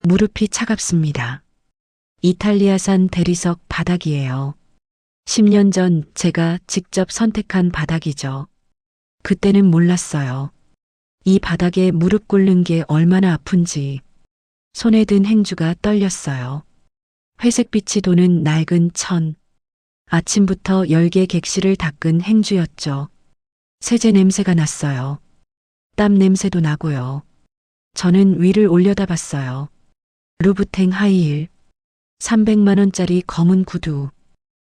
무릎이 차갑습니다. 이탈리아산 대리석 바닥이에요. 10년 전 제가 직접 선택한 바닥이죠. 그때는 몰랐어요. 이 바닥에 무릎 꿇는 게 얼마나 아픈지. 손에 든 행주가 떨렸어요. 회색빛이 도는 낡은 천. 아침부터 열개 객실을 닦은 행주였죠. 세제 냄새가 났어요. 땀 냄새도 나고요. 저는 위를 올려다봤어요. 루브탱 하이힐. 300만 원짜리 검은 구두.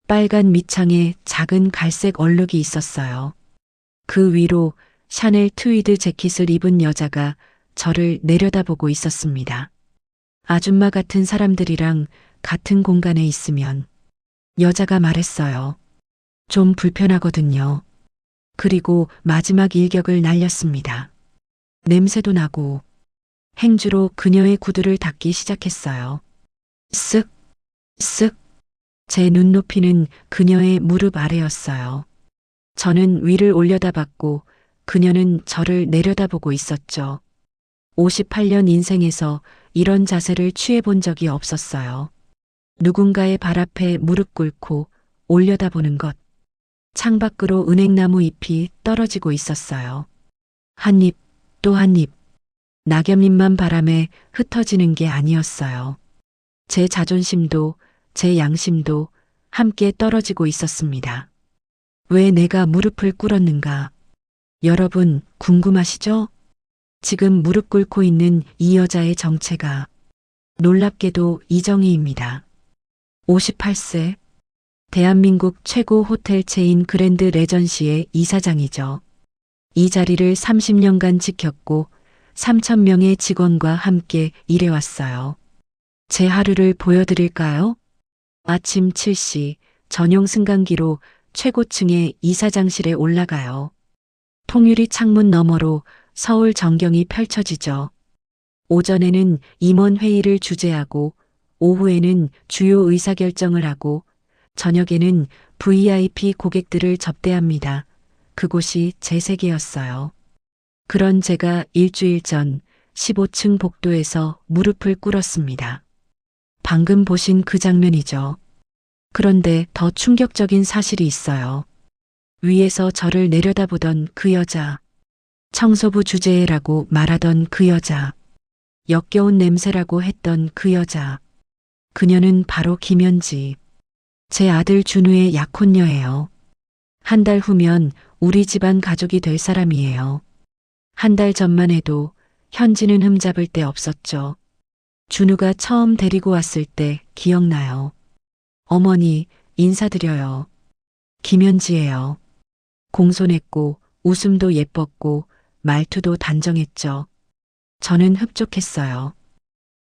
빨간 밑창에 작은 갈색 얼룩이 있었어요. 그 위로 샤넬 트위드 재킷을 입은 여자가 저를 내려다보고 있었습니다. 아줌마 같은 사람들이랑 같은 공간에 있으면 여자가 말했어요. 좀 불편하거든요. 그리고 마지막 일격을 날렸습니다. 냄새도 나고 행주로 그녀의 구두를 닦기 시작했어요. 쓱, 쓱. 제 눈높이는 그녀의 무릎 아래였어요. 저는 위를 올려다봤고 그녀는 저를 내려다보고 있었죠. 58년 인생에서 이런 자세를 취해본 적이 없었어요. 누군가의 발 앞에 무릎 꿇고 올려다보는 것. 창밖으로 은행나무 잎이 떨어지고 있었어요. 한 잎, 또 한 잎. 낙엽잎만 바람에 흩어지는 게 아니었어요. 제 자존심도 제 양심도 함께 떨어지고 있었습니다. 왜 내가 무릎을 꿇었는가? 여러분 궁금하시죠? 지금 무릎 꿇고 있는 이 여자의 정체가 놀랍게도 이정희입니다. 58세, 대한민국 최고 호텔 체인 그랜드 레전시의 이사장이죠. 이 자리를 30년간 지켰고 3,000명의 직원과 함께 일해왔어요. 제 하루를 보여드릴까요? 아침 7시 전용 승강기로 최고층의 이사장실에 올라가요. 통유리 창문 너머로 서울 전경이 펼쳐지죠. 오전에는 임원 회의를 주재하고 오후에는 주요 의사결정을 하고 저녁에는 VIP 고객들을 접대합니다. 그곳이 제 세계였어요. 그런 제가 일주일 전 15층 복도에서 무릎을 꿇었습니다. 방금 보신 그 장면이죠. 그런데 더 충격적인 사실이 있어요. 위에서 저를 내려다보던 그 여자, 청소부 주제라고 말하던 그 여자, 역겨운 냄새라고 했던 그 여자, 그녀는 바로 김현지, 제 아들 준우의 약혼녀예요. 한 달 후면 우리 집안 가족이 될 사람이에요. 한 달 전만 해도 현지는 흠잡을 데 없었죠. 준우가 처음 데리고 왔을 때 기억나요. 어머니, 인사드려요. 김현지예요. 공손했고 웃음도 예뻤고 말투도 단정했죠. 저는 흡족했어요.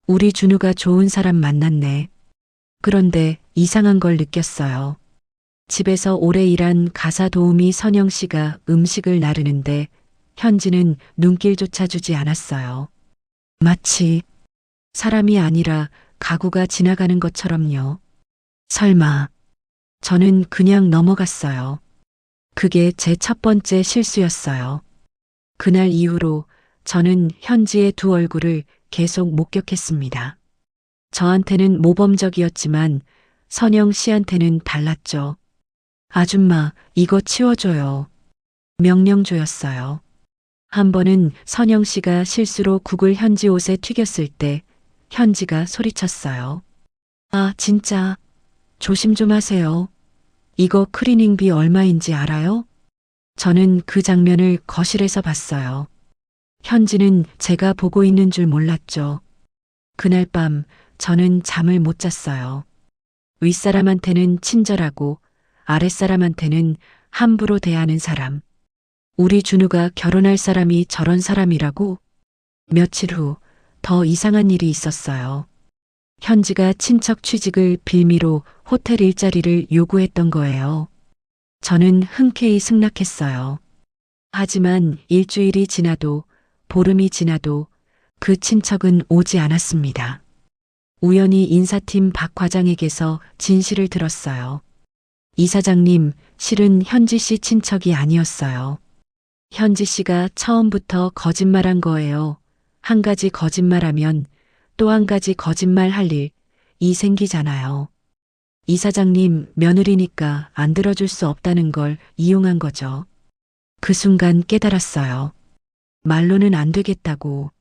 우리 준우가 좋은 사람 만났네. 그런데 이상한 걸 느꼈어요. 집에서 오래 일한 가사 도우미 선영 씨가 음식을 나르는데 현지는 눈길조차 주지 않았어요. 마치 사람이 아니라 가구가 지나가는 것처럼요. 설마. 저는 그냥 넘어갔어요. 그게 제 첫 번째 실수였어요. 그날 이후로 저는 현지의 두 얼굴을 계속 목격했습니다. 저한테는 모범적이었지만 선영 씨한테는 달랐죠. 아줌마, 이거 치워줘요. 명령조였어요. 한 번은 선영 씨가 실수로 국을 현지 옷에 튀겼을 때 현지가 소리쳤어요. 아, 진짜. 조심 좀 하세요. 이거 클리닝비 얼마인지 알아요? 저는 그 장면을 거실에서 봤어요. 현지는 제가 보고 있는 줄 몰랐죠. 그날 밤 저는 잠을 못 잤어요. 윗사람한테는 친절하고 아랫사람한테는 함부로 대하는 사람. 우리 준우가 결혼할 사람이 저런 사람이라고? 며칠 후 더 이상한 일이 있었어요. 현지가 친척 취직을 빌미로 호텔 일자리를 요구했던 거예요. 저는 흔쾌히 승낙했어요. 하지만 일주일이 지나도 보름이 지나도 그 친척은 오지 않았습니다. 우연히 인사팀 박 과장에게서 진실을 들었어요. 이사장님, 실은 현지 씨 친척이 아니었어요. 현지 씨가 처음부터 거짓말한 거예요. 한 가지 거짓말하면 또 한 가지 거짓말 할 일이 생기잖아요. 이사장님 며느리니까 안 들어줄 수 없다는 걸 이용한 거죠. 그 순간 깨달았어요. 말로는 안 되겠다고.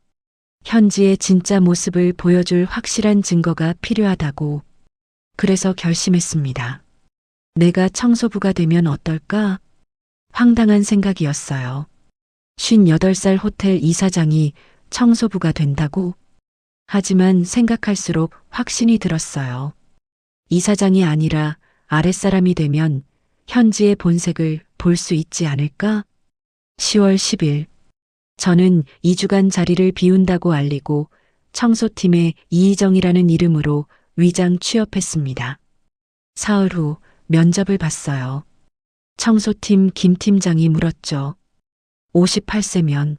현지의 진짜 모습을 보여줄 확실한 증거가 필요하다고. 그래서 결심했습니다. 내가 청소부가 되면 어떨까? 황당한 생각이었어요. 58살 호텔 이사장이 청소부가 된다고? 하지만 생각할수록 확신이 들었어요. 이사장이 아니라 아랫사람이 되면 현지의 본색을 볼 수 있지 않을까? 10월 10일. 저는 2주간 자리를 비운다고 알리고 청소팀에 이희정이라는 이름으로 위장 취업했습니다. 사흘 후 면접을 봤어요. 청소팀 김 팀장이 물었죠. 58세면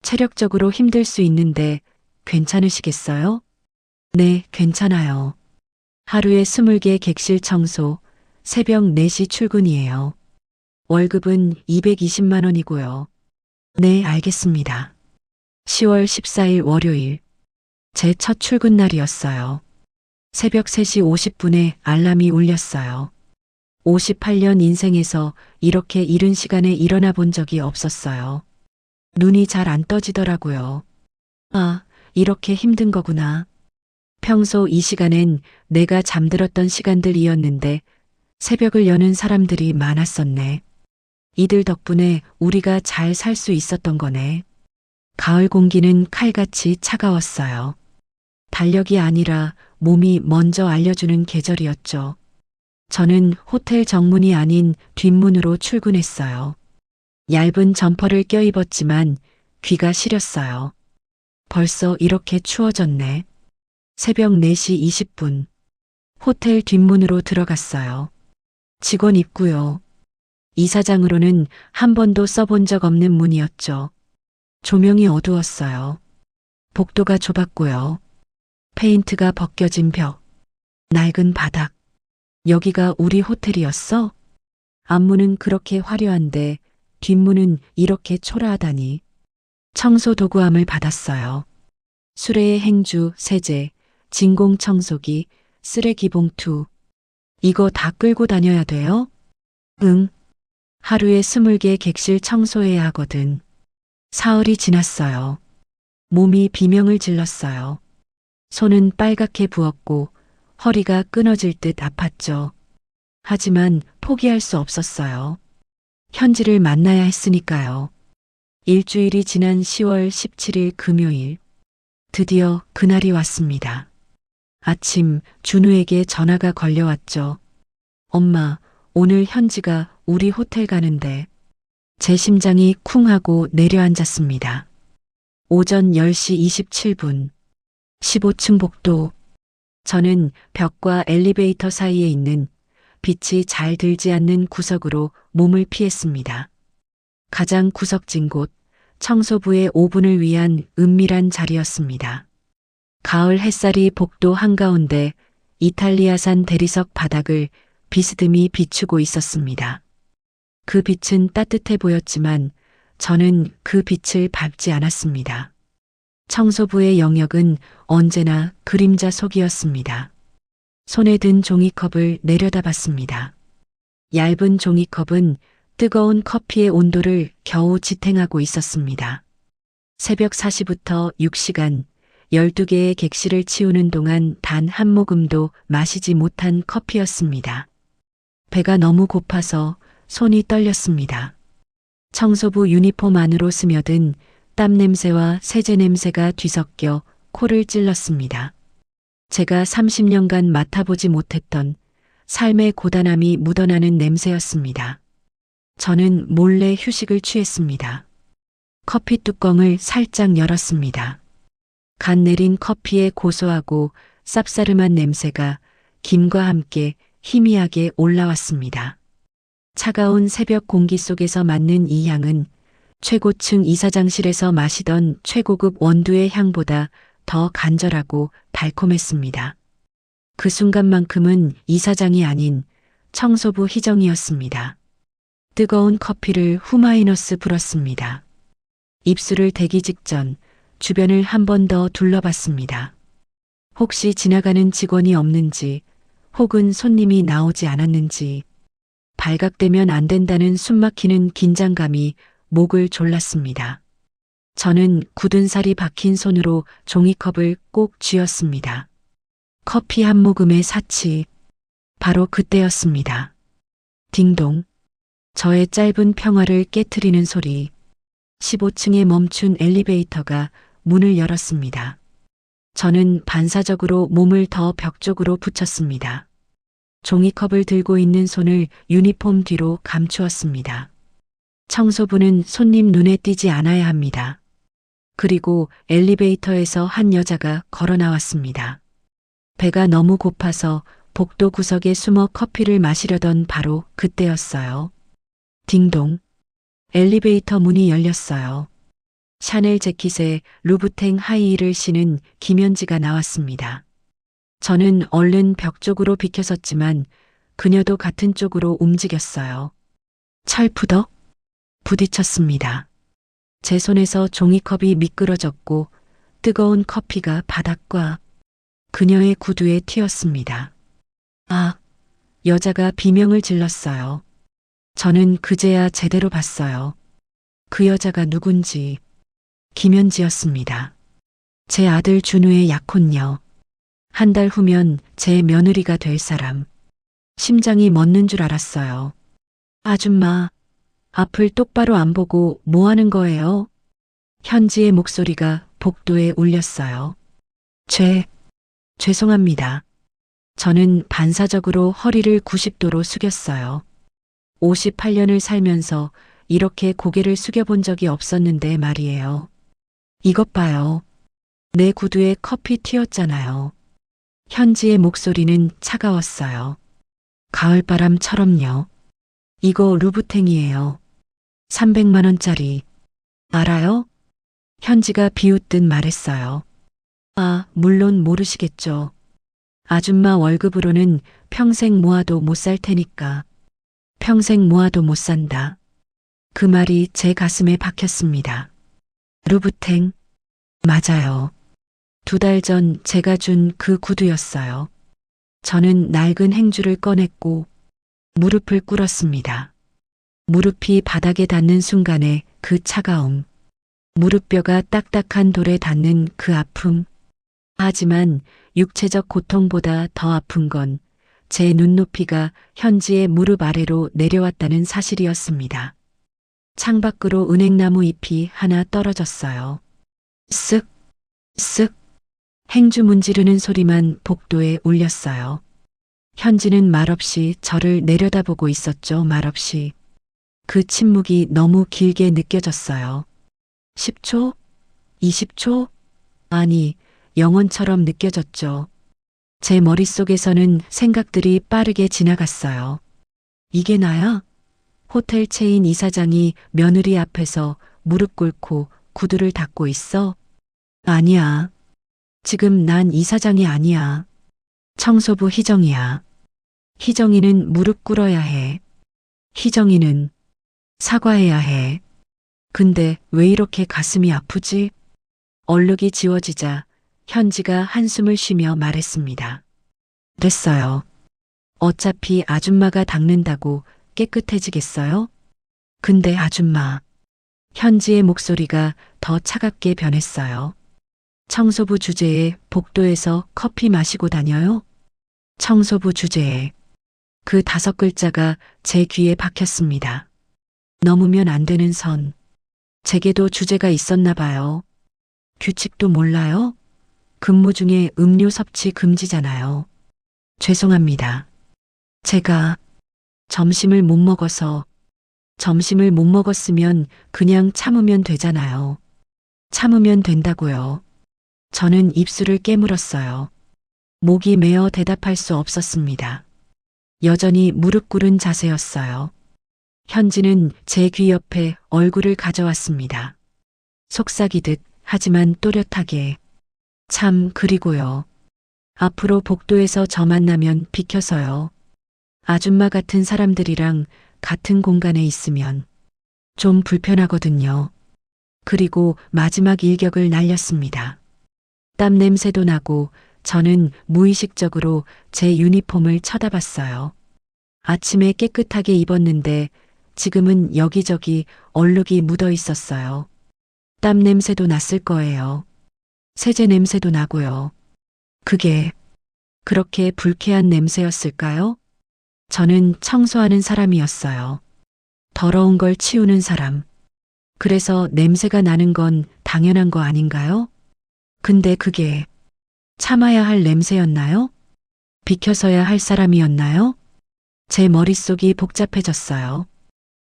체력적으로 힘들 수 있는데 괜찮으시겠어요? 네, 괜찮아요. 하루에 20개 객실 청소, 새벽 4시 출근이에요. 월급은 220만 원이고요. 네, 알겠습니다. 10월 14일 월요일. 제 첫 출근 날이었어요. 새벽 3시 50분에 알람이 울렸어요. 58년 인생에서 이렇게 이른 시간에 일어나 본 적이 없었어요. 눈이 잘 안 떠지더라고요. 아, 이렇게 힘든 거구나. 평소 이 시간엔 내가 잠들었던 시간들이었는데 새벽을 여는 사람들이 많았었네. 이들 덕분에 우리가 잘 살 수 있었던 거네. 가을 공기는 칼같이 차가웠어요. 달력이 아니라 몸이 먼저 알려주는 계절이었죠. 저는 호텔 정문이 아닌 뒷문으로 출근했어요. 얇은 점퍼를 껴입었지만 귀가 시렸어요. 벌써 이렇게 추워졌네. 새벽 4시 20분. 호텔 뒷문으로 들어갔어요. 직원 입구요. 이사장으로는 한 번도 써본 적 없는 문이었죠. 조명이 어두웠어요. 복도가 좁았고요. 페인트가 벗겨진 벽. 낡은 바닥. 여기가 우리 호텔이었어? 앞문은 그렇게 화려한데 뒷문은 이렇게 초라하다니. 청소 도구함을 받았어요. 수레의 행주, 세제, 진공 청소기, 쓰레기 봉투. 이거 다 끌고 다녀야 돼요? 응. 하루에 20개 객실 청소해야 하거든. 사흘이 지났어요. 몸이 비명을 질렀어요. 손은 빨갛게 부었고 허리가 끊어질 듯 아팠죠. 하지만 포기할 수 없었어요. 현지를 만나야 했으니까요. 일주일이 지난 10월 17일 금요일. 드디어 그날이 왔습니다. 아침 준우에게 전화가 걸려왔죠. 엄마, 오늘 현지가 우리 호텔 가는데. 제 심장이 쿵 하고 내려앉았습니다. 오전 10시 27분. 15층 복도. 저는 벽과 엘리베이터 사이에 있는 빛이 잘 들지 않는 구석으로 몸을 피했습니다. 가장 구석진 곳, 청소부의 5분을 위한 은밀한 자리였습니다. 가을 햇살이 복도 한가운데 이탈리아산 대리석 바닥을 비스듬히 비추고 있었습니다. 그 빛은 따뜻해 보였지만 저는 그 빛을 밟지 않았습니다. 청소부의 영역은 언제나 그림자 속이었습니다. 손에 든 종이컵을 내려다봤습니다. 얇은 종이컵은 뜨거운 커피의 온도를 겨우 지탱하고 있었습니다. 새벽 4시부터 6시간, 12개의 객실을 치우는 동안 단 한 모금도 마시지 못한 커피였습니다. 배가 너무 고파서 손이 떨렸습니다. 청소부 유니폼 안으로 스며든 땀 냄새와 세제 냄새가 뒤섞여 코를 찔렀습니다. 제가 30년간 맡아보지 못했던 삶의 고단함이 묻어나는 냄새였습니다. 저는 몰래 휴식을 취했습니다. 커피 뚜껑을 살짝 열었습니다. 간 내린 커피의 고소하고 쌉싸름한 냄새가 김과 함께 희미하게 올라왔습니다. 차가운 새벽 공기 속에서 맡는 이 향은 최고층 이사장실에서 마시던 최고급 원두의 향보다 더 간절하고 달콤했습니다. 그 순간만큼은 이사장이 아닌 청소부 희정이었습니다. 뜨거운 커피를 후마이너스 불었습니다. 입술을 대기 직전 주변을 한 번 더 둘러봤습니다. 혹시 지나가는 직원이 없는지, 혹은 손님이 나오지 않았는지, 발각되면 안 된다는 숨막히는 긴장감이 목을 졸랐습니다. 저는 굳은 살이 박힌 손으로 종이컵을 꼭 쥐었습니다. 커피 한 모금의 사치, 바로 그때였습니다. 딩동. 저의 짧은 평화를 깨트리는 소리. 15층에 멈춘 엘리베이터가 문을 열었습니다. 저는 반사적으로 몸을 더 벽 쪽으로 붙였습니다. 종이컵을 들고 있는 손을 유니폼 뒤로 감추었습니다. 청소부는 손님 눈에 띄지 않아야 합니다. 그리고 엘리베이터에서 한 여자가 걸어 나왔습니다. 배가 너무 고파서 복도 구석에 숨어 커피를 마시려던 바로 그때였어요. 딩동. 엘리베이터 문이 열렸어요. 샤넬 재킷에 루브탱 하이힐을 신은 김연지가 나왔습니다. 저는 얼른 벽 쪽으로 비켜섰지만 그녀도 같은 쪽으로 움직였어요. 철푸덕 부딪혔습니다. 제 손에서 종이컵이 미끄러졌고 뜨거운 커피가 바닥과 그녀의 구두에 튀었습니다. 아, 여자가 비명을 질렀어요. 저는 그제야 제대로 봤어요. 그 여자가 누군지. 김연지였습니다. 제 아들 준우의 약혼녀. 한 달 후면 제 며느리가 될 사람. 심장이 멎는 줄 알았어요. 아줌마, 앞을 똑바로 안 보고 뭐 하는 거예요? 현지의 목소리가 복도에 울렸어요. 죄송합니다. 저는 반사적으로 허리를 90도로 숙였어요. 58년을 살면서 이렇게 고개를 숙여본 적이 없었는데 말이에요. 이것 봐요. 내 구두에 커피 튀었잖아요. 현지의 목소리는 차가웠어요. 가을바람처럼요. 이거 루브탱이에요. 300만 원짜리. 알아요? 현지가 비웃듯 말했어요. 아, 물론 모르시겠죠. 아줌마 월급으로는 평생 모아도 못 살 테니까. 평생 모아도 못 산다. 그 말이 제 가슴에 박혔습니다. 루브탱. 맞아요. 2달 전 제가 준 그 구두였어요. 저는 낡은 행주를 꺼냈고 무릎을 꿇었습니다. 무릎이 바닥에 닿는 순간에 그 차가움. 무릎뼈가 딱딱한 돌에 닿는 그 아픔. 하지만 육체적 고통보다 더 아픈 건 제 눈높이가 현지의 무릎 아래로 내려왔다는 사실이었습니다. 창밖으로 은행나무 잎이 하나 떨어졌어요. 쓱, 쓱. 행주 문지르는 소리만 복도에 울렸어요. 현지는 말없이 저를 내려다보고 있었죠. 말없이. 그 침묵이 너무 길게 느껴졌어요. 10초? 20초? 아니, 영원처럼 느껴졌죠. 제 머릿속에서는 생각들이 빠르게 지나갔어요. 이게 나야? 호텔 체인 이사장이 며느리 앞에서 무릎 꿇고 구두를 닦고 있어? 아니야. 지금 난 이사장이 아니야. 청소부 희정이야. 희정이는 무릎 꿇어야 해. 희정이는 사과해야 해. 근데 왜 이렇게 가슴이 아프지? 얼룩이 지워지자 현지가 한숨을 쉬며 말했습니다. 됐어요. 어차피 아줌마가 닦는다고 깨끗해지겠어요? 근데 아줌마. 현지의 목소리가 더 차갑게 변했어요. 청소부 주제에 복도에서 커피 마시고 다녀요? 청소부 주제에. 그 5글자가 제 귀에 박혔습니다. 넘으면 안 되는 선. 제게도 주제가 있었나 봐요. 규칙도 몰라요? 근무 중에 음료 섭취 금지잖아요. 죄송합니다. 제가 점심을 못 먹었으면 그냥 참으면 되잖아요. 참으면 된다고요. 저는 입술을 깨물었어요. 목이 메어 대답할 수 없었습니다. 여전히 무릎 꿇은 자세였어요. 현지는 제 귀 옆에 얼굴을 가져왔습니다. 속삭이듯 하지만 또렷하게. 참 그리고요. 앞으로 복도에서 저 만나면 비켜서요. 아줌마 같은 사람들이랑 같은 공간에 있으면 좀 불편하거든요. 그리고 마지막 일격을 날렸습니다. 땀 냄새도 나고 저는 무의식적으로 제 유니폼을 쳐다봤어요. 아침에 깨끗하게 입었는데 지금은 여기저기 얼룩이 묻어 있었어요. 땀 냄새도 났을 거예요. 세제 냄새도 나고요. 그게 그렇게 불쾌한 냄새였을까요? 저는 청소하는 사람이었어요. 더러운 걸 치우는 사람. 그래서 냄새가 나는 건 당연한 거 아닌가요? 근데 그게 참아야 할 냄새였나요? 비켜서야 할 사람이었나요? 제 머릿속이 복잡해졌어요.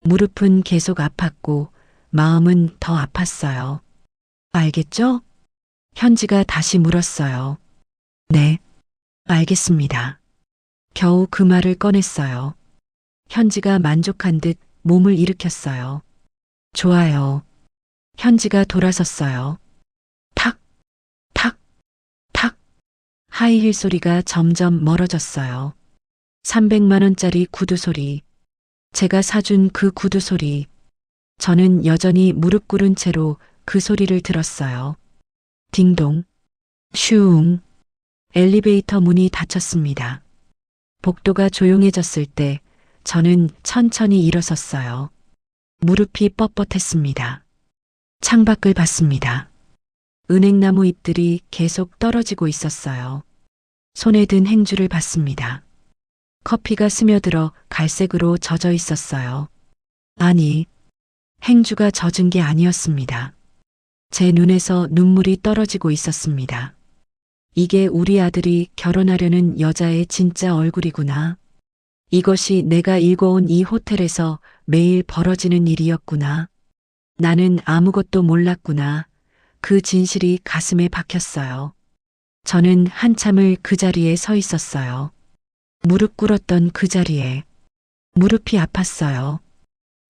무릎은 계속 아팠고 마음은 더 아팠어요. 알겠죠? 현지가 다시 물었어요. 네, 알겠습니다. 겨우 그 말을 꺼냈어요. 현지가 만족한 듯 몸을 일으켰어요. 좋아요. 현지가 돌아섰어요. 탁, 탁, 탁. 하이힐 소리가 점점 멀어졌어요. 300만 원짜리 구두 소리. 제가 사준 그 구두 소리. 저는 여전히 무릎 꿇은 채로 그 소리를 들었어요. 딩동, 슝. 엘리베이터 문이 닫혔습니다. 복도가 조용해졌을 때 저는 천천히 일어섰어요. 무릎이 뻣뻣했습니다. 창밖을 봤습니다. 은행나무 잎들이 계속 떨어지고 있었어요. 손에 든 행주를 봤습니다. 커피가 스며들어 갈색으로 젖어 있었어요. 아니, 행주가 젖은 게 아니었습니다. 제 눈에서 눈물이 떨어지고 있었습니다. 이게 우리 아들이 결혼하려는 여자의 진짜 얼굴이구나. 이것이 내가 일궈온 이 호텔에서 매일 벌어지는 일이었구나. 나는 아무것도 몰랐구나. 그 진실이 가슴에 박혔어요. 저는 한참을 그 자리에 서 있었어요. 무릎 꿇었던 그 자리에. 무릎이 아팠어요.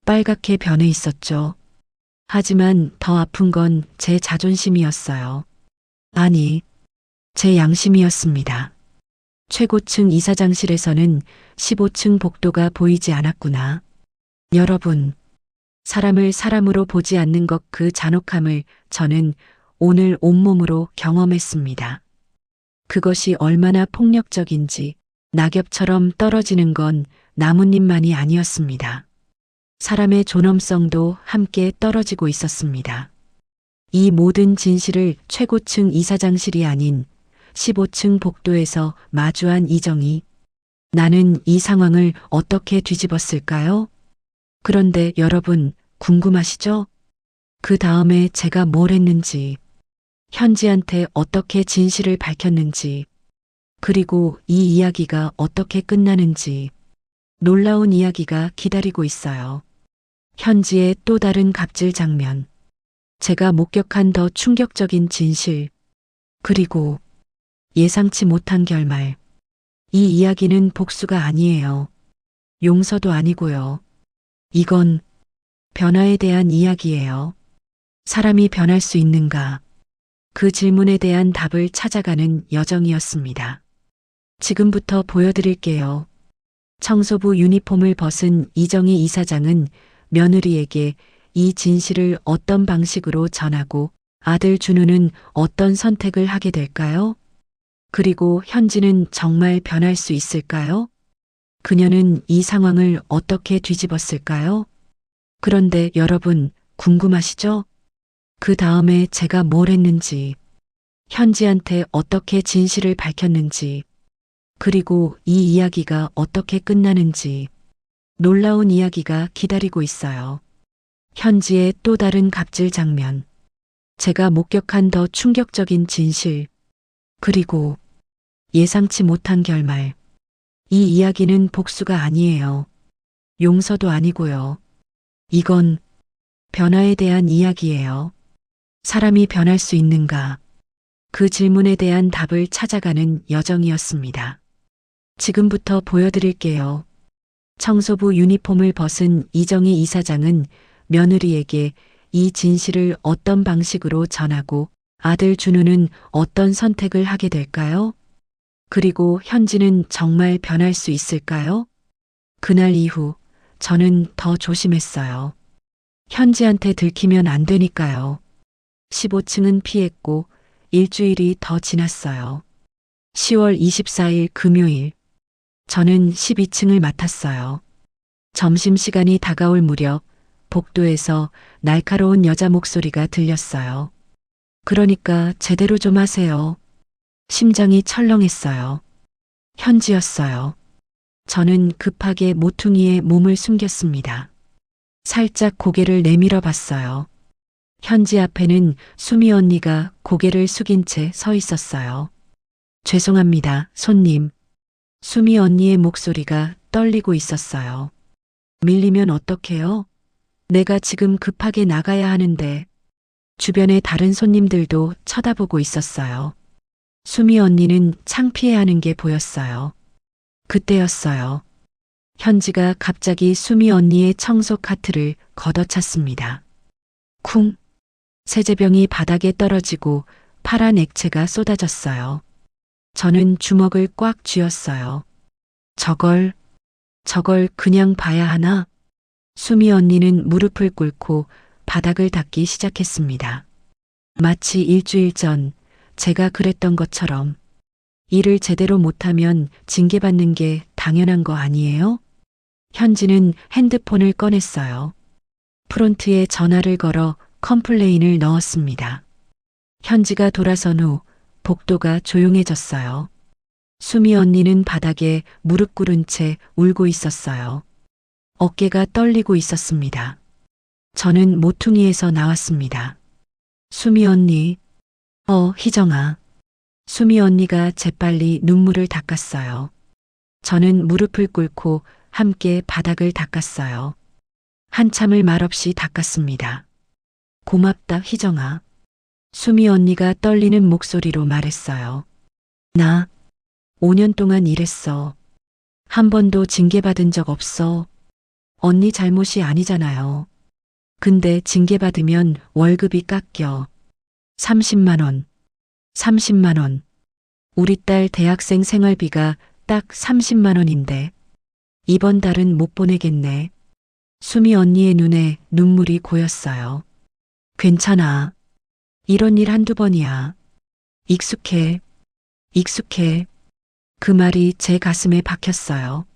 빨갛게 변해 있었죠. 하지만 더 아픈 건 제 자존심이었어요. 아니, 제 양심이었습니다. 최고층 이사장실에서는 15층 복도가 보이지 않았구나. 여러분, 사람을 사람으로 보지 않는 것 그 잔혹함을 저는 오늘 온몸으로 경험했습니다. 그것이 얼마나 폭력적인지 낙엽처럼 떨어지는 건 나뭇잎만이 아니었습니다. 사람의 존엄성도 함께 떨어지고 있었습니다. 이 모든 진실을 최고층 이사장실이 아닌 15층 복도에서 마주한 이정희. 나는 이 상황을 어떻게 뒤집었을까요? 그런데 여러분, 궁금하시죠? 그 다음에 제가 뭘 했는지, 현지한테 어떻게 진실을 밝혔는지, 그리고 이 이야기가 어떻게 끝나는지, 놀라운 이야기가 기다리고 있어요. 현지의 또 다른 갑질 장면, 제가 목격한 더 충격적인 진실, 그리고 예상치 못한 결말. 이 이야기는 복수가 아니에요. 용서도 아니고요. 이건 변화에 대한 이야기예요. 사람이 변할 수 있는가? 그 질문에 대한 답을 찾아가는 여정이었습니다. 지금부터 보여드릴게요. 청소부 유니폼을 벗은 이정희 이사장은 며느리에게 이 진실을 어떤 방식으로 전하고 아들 준우는 어떤 선택을 하게 될까요? 그리고 현지는 정말 변할 수 있을까요? 그녀는 이 상황을 어떻게 뒤집었을까요? 그런데 여러분, 궁금하시죠? 그 다음에 제가 뭘 했는지, 현지한테 어떻게 진실을 밝혔는지, 그리고 이 이야기가 어떻게 끝나는지, 놀라운 이야기가 기다리고 있어요. 현지의 또 다른 갑질 장면, 제가 목격한 더 충격적인 진실, 그리고 예상치 못한 결말. 이 이야기는 복수가 아니에요. 용서도 아니고요. 이건 변화에 대한 이야기예요. 사람이 변할 수 있는가? 그 질문에 대한 답을 찾아가는 여정이었습니다. 지금부터 보여드릴게요. 청소부 유니폼을 벗은 이정희 이사장은 며느리에게 이 진실을 어떤 방식으로 전하고 아들 준우는 어떤 선택을 하게 될까요? 그리고 현지는 정말 변할 수 있을까요? 그날 이후 저는 더 조심했어요. 현지한테 들키면 안 되니까요. 15층은 피했고 일주일이 더 지났어요. 10월 24일 금요일. 저는 12층을 맡았어요. 점심시간이 다가올 무렵 복도에서 날카로운 여자 목소리가 들렸어요. 그러니까 제대로 좀 하세요. 심장이 철렁했어요. 현지였어요. 저는 급하게 모퉁이에 몸을 숨겼습니다. 살짝 고개를 내밀어 봤어요. 현지 앞에는 수미 언니가 고개를 숙인 채 서 있었어요. 죄송합니다, 손님. 수미 언니의 목소리가 떨리고 있었어요. 밀리면 어떡해요? 내가 지금 급하게 나가야 하는데. 주변의 다른 손님들도 쳐다보고 있었어요. 수미 언니는 창피해하는 게 보였어요. 그때였어요. 현지가 갑자기 수미 언니의 청소 카트를 걷어찼습니다. 쿵! 세제병이 바닥에 떨어지고 파란 액체가 쏟아졌어요. 저는 주먹을 꽉 쥐었어요. 저걸 그냥 봐야 하나? 수미 언니는 무릎을 꿇고 바닥을 닦기 시작했습니다. 마치 일주일 전 제가 그랬던 것처럼. 일을 제대로 못하면 징계받는 게 당연한 거 아니에요? 현지는 핸드폰을 꺼냈어요. 프론트에 전화를 걸어 컴플레인을 넣었습니다. 현지가 돌아선 후 복도가 조용해졌어요. 수미 언니는 바닥에 무릎 꿇은 채 울고 있었어요. 어깨가 떨리고 있었습니다. 저는 모퉁이에서 나왔습니다. 수미 언니, 희정아. 수미 언니가 재빨리 눈물을 닦았어요. 저는 무릎을 꿇고 함께 바닥을 닦았어요. 한참을 말없이 닦았습니다. 고맙다, 희정아. 수미 언니가 떨리는 목소리로 말했어요. 나 5년 동안 일했어. 한 번도 징계받은 적 없어. 언니 잘못이 아니잖아요. 근데 징계받으면 월급이 깎여. 30만 원. 30만 원. 우리 딸 대학생 생활비가 딱 30만 원인데 이번 달은 못 보내겠네. 수미 언니의 눈에 눈물이 고였어요. 괜찮아. 이런 일 한두 번이야. 익숙해. 익숙해. 그 말이 제 가슴에 박혔어요.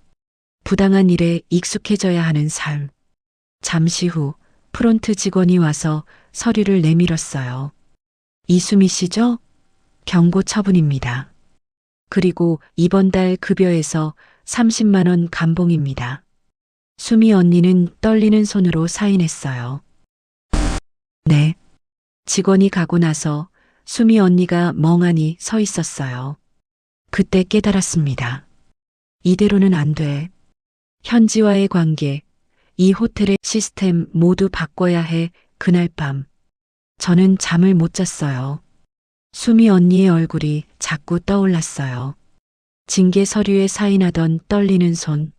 부당한 일에 익숙해져야 하는 삶. 잠시 후 프론트 직원이 와서 서류를 내밀었어요. 이수미 씨죠? 경고 처분입니다. 그리고 이번 달 급여에서 30만 원 감봉입니다. 수미 언니는 떨리는 손으로 사인했어요. 네. 직원이 가고 나서 수미 언니가 멍하니 서 있었어요. 그때 깨달았습니다. 이대로는 안 돼. 현지와의 관계, 이 호텔의 시스템 모두 바꿔야 해. 그날 밤. 저는 잠을 못 잤어요. 수미 언니의 얼굴이 자꾸 떠올랐어요. 징계 서류에 사인하던 떨리는 손.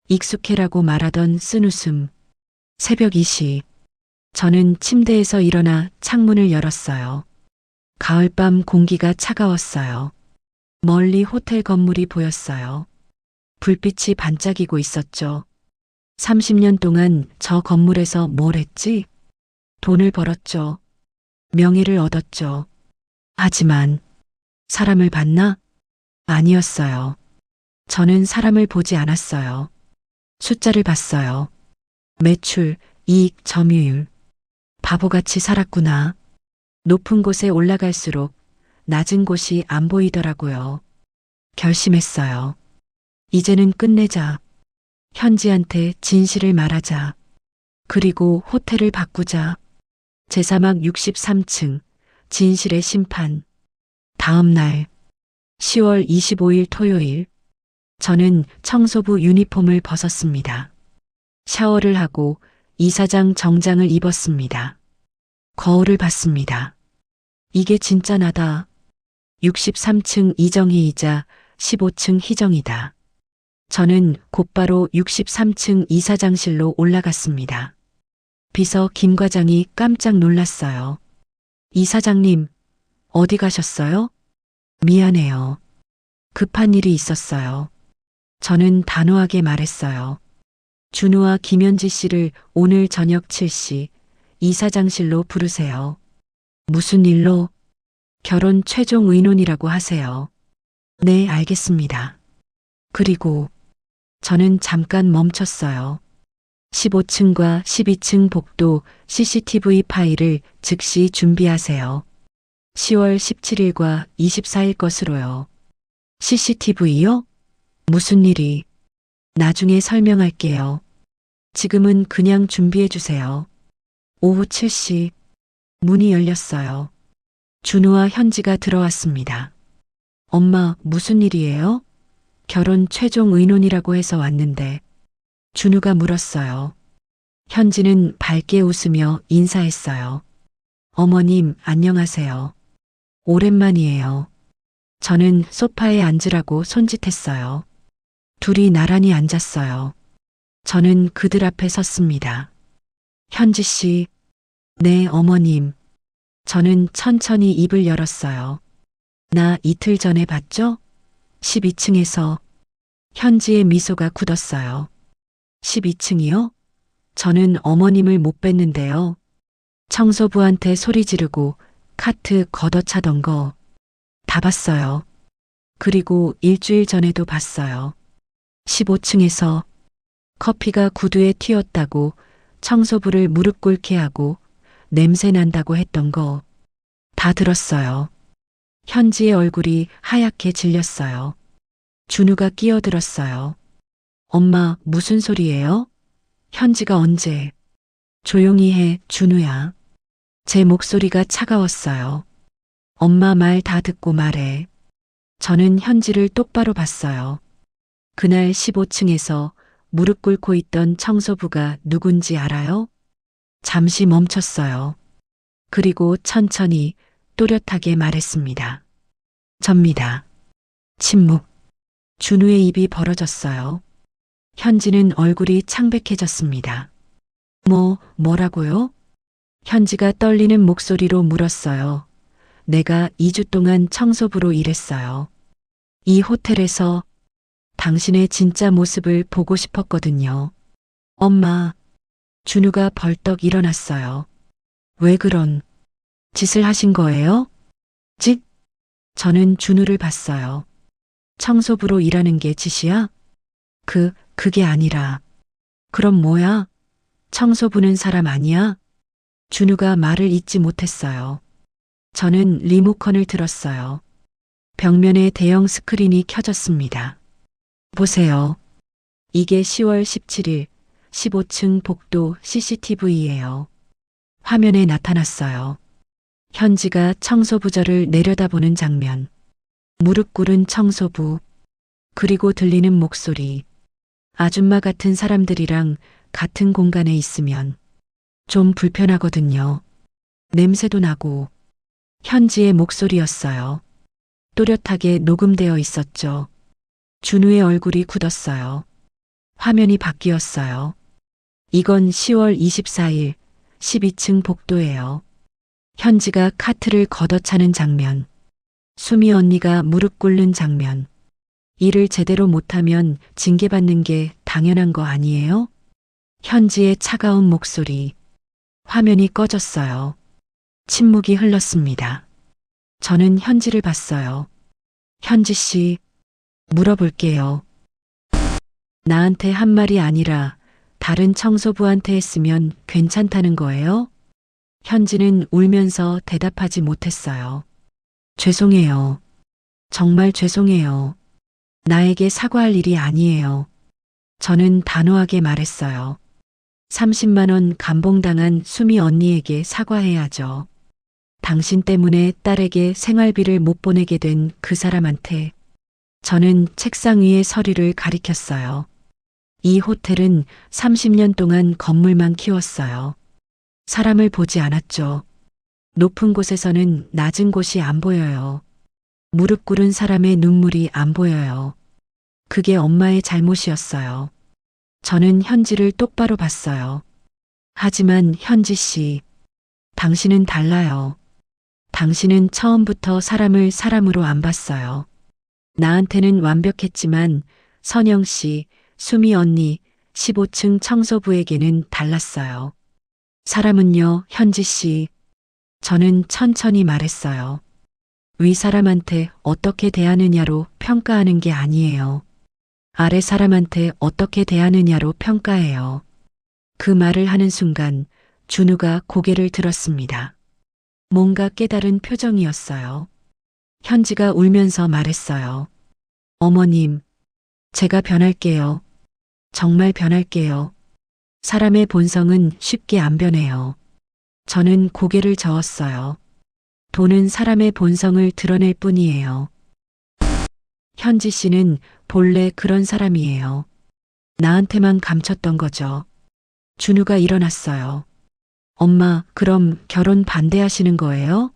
익숙해라고 말하던 쓴웃음. 새벽 2시. 저는 침대에서 일어나 창문을 열었어요. 가을밤 공기가 차가웠어요. 멀리 호텔 건물이 보였어요. 불빛이 반짝이고 있었죠. 30년 동안 저 건물에서 뭘 했지? 돈을 벌었죠. 명예를 얻었죠. 하지만 사람을 봤나? 아니었어요. 저는 사람을 보지 않았어요. 숫자를 봤어요. 매출, 이익, 점유율. 바보같이 살았구나. 높은 곳에 올라갈수록 낮은 곳이 안 보이더라고요. 결심했어요. 이제는 끝내자. 현지한테 진실을 말하자. 그리고 호텔을 바꾸자. 제3학 63층 진실의 심판. 다음 날 10월 25일 토요일 저는 청소부 유니폼을 벗었습니다. 샤워를 하고 이사장 정장을 입었습니다. 거울을 봤습니다. 이게 진짜 나다. 63층 이정희이자 15층 희정이다. 저는 곧바로 63층 이사장실로 올라갔습니다. 비서 김 과장이 깜짝 놀랐어요. 이사장님, 어디 가셨어요? 미안해요. 급한 일이 있었어요. 저는 단호하게 말했어요. 준우와 김현지 씨를 오늘 저녁 7시 이사장실로 부르세요. 무슨 일로? 결혼 최종 의논이라고 하세요. 네, 알겠습니다. 그리고 저는 잠깐 멈췄어요. 15층과 12층 복도 CCTV 파일을 즉시 준비하세요. 10월 17일과 24일 것으로요. CCTV요? 무슨 일이? 나중에 설명할게요. 지금은 그냥 준비해 주세요. 오후 7시 문이 열렸어요. 준우와 현지가 들어왔습니다. 엄마, 무슨 일이에요? 결혼 최종 의논이라고 해서 왔는데. 준우가 물었어요. 현지는 밝게 웃으며 인사했어요. 어머님, 안녕하세요. 오랜만이에요. 저는 소파에 앉으라고 손짓했어요. 둘이 나란히 앉았어요. 저는 그들 앞에 섰습니다. 현지 씨, 네, 어머님. 저는 천천히 입을 열었어요. 나 이틀 전에 봤죠? 12층에서. 현지의 미소가 굳었어요. 12층이요? 저는 어머님을 못 뵀는데요. 청소부한테 소리 지르고 카트 걷어차던 거 다 봤어요. 그리고 일주일 전에도 봤어요. 15층에서 커피가 구두에 튀었다고 청소부를 무릎 꿇게 하고 냄새 난다고 했던 거 다 들었어요. 현지의 얼굴이 하얗게 질렸어요. 준우가 끼어들었어요. 엄마, 무슨 소리예요? 현지가 언제? 조용히 해, 준우야. 제 목소리가 차가웠어요. 엄마 말 다 듣고 말해. 저는 현지를 똑바로 봤어요. 그날 15층에서 무릎 꿇고 있던 청소부가 누군지 알아요? 잠시 멈췄어요. 그리고 천천히 또렷하게 말했습니다. 접니다. 침묵. 준우의 입이 벌어졌어요. 현지는 얼굴이 창백해졌습니다. 뭐라고요? 현지가 떨리는 목소리로 물었어요. 내가 2주 동안 청소부로 일했어요. 이 호텔에서 당신의 진짜 모습을 보고 싶었거든요. 엄마, 준우가 벌떡 일어났어요. 왜 그런 짓을 하신 거예요? 짓? 저는 준우를 봤어요. 청소부로 일하는 게 짓이야? 그게 아니라. 그럼 뭐야? 청소부는 사람 아니야? 준우가 말을 잇지 못했어요. 저는 리모컨을 들었어요. 벽면에 대형 스크린이 켜졌습니다. 보세요. 이게 10월 17일 15층 복도 CCTV예요. 화면에 나타났어요. 현지가 청소부저를 내려다보는 장면. 무릎 꿇은 청소부. 그리고 들리는 목소리. 아줌마 같은 사람들이랑 같은 공간에 있으면 좀 불편하거든요. 냄새도 나고. 현지의 목소리였어요. 또렷하게 녹음되어 있었죠. 준우의 얼굴이 굳었어요. 화면이 바뀌었어요. 이건 10월 24일 12층 복도예요. 현지가 카트를 걷어차는 장면. 수미 언니가 무릎 꿇는 장면. 일을 제대로 못하면 징계받는 게 당연한 거 아니에요? 현지의 차가운 목소리. 화면이 꺼졌어요. 침묵이 흘렀습니다. 저는 현지를 봤어요. 현지 씨, 물어볼게요. 나한테 한 말이 아니라 다른 청소부한테 했으면 괜찮다는 거예요? 현지는 울면서 대답하지 못했어요. 죄송해요. 정말 죄송해요. 나에게 사과할 일이 아니에요. 저는 단호하게 말했어요. 30만 원 감봉당한 수미 언니에게 사과해야죠. 당신 때문에 딸에게 생활비를 못 보내게 된 그 사람한테. 저는 책상 위의 서류를 가리켰어요. 이 호텔은 30년 동안 건물만 키웠어요. 사람을 보지 않았죠. 높은 곳에서는 낮은 곳이 안 보여요. 무릎 꿇은 사람의 눈물이 안 보여요. 그게 엄마의 잘못이었어요. 저는 현지를 똑바로 봤어요. 하지만 현지 씨, 당신은 달라요. 당신은 처음부터 사람을 사람으로 안 봤어요. 나한테는 완벽했지만 선영 씨, 수미 언니, 15층 청소부에게는 달랐어요. 사람은요, 현지 씨. 저는 천천히 말했어요. 위 사람한테 어떻게 대하느냐로 평가하는 게 아니에요. 아래 사람한테 어떻게 대하느냐로 평가해요. 그 말을 하는 순간 준우가 고개를 들었습니다. 뭔가 깨달은 표정이었어요. 현지가 울면서 말했어요. 어머님, 제가 변할게요. 정말 변할게요. 사람의 본성은 쉽게 안 변해요. 저는 고개를 저었어요. 돈은 사람의 본성을 드러낼 뿐이에요. 현지 씨는 본래 그런 사람이에요. 나한테만 감췄던 거죠. 준우가 일어났어요. 엄마, 그럼 결혼 반대하시는 거예요?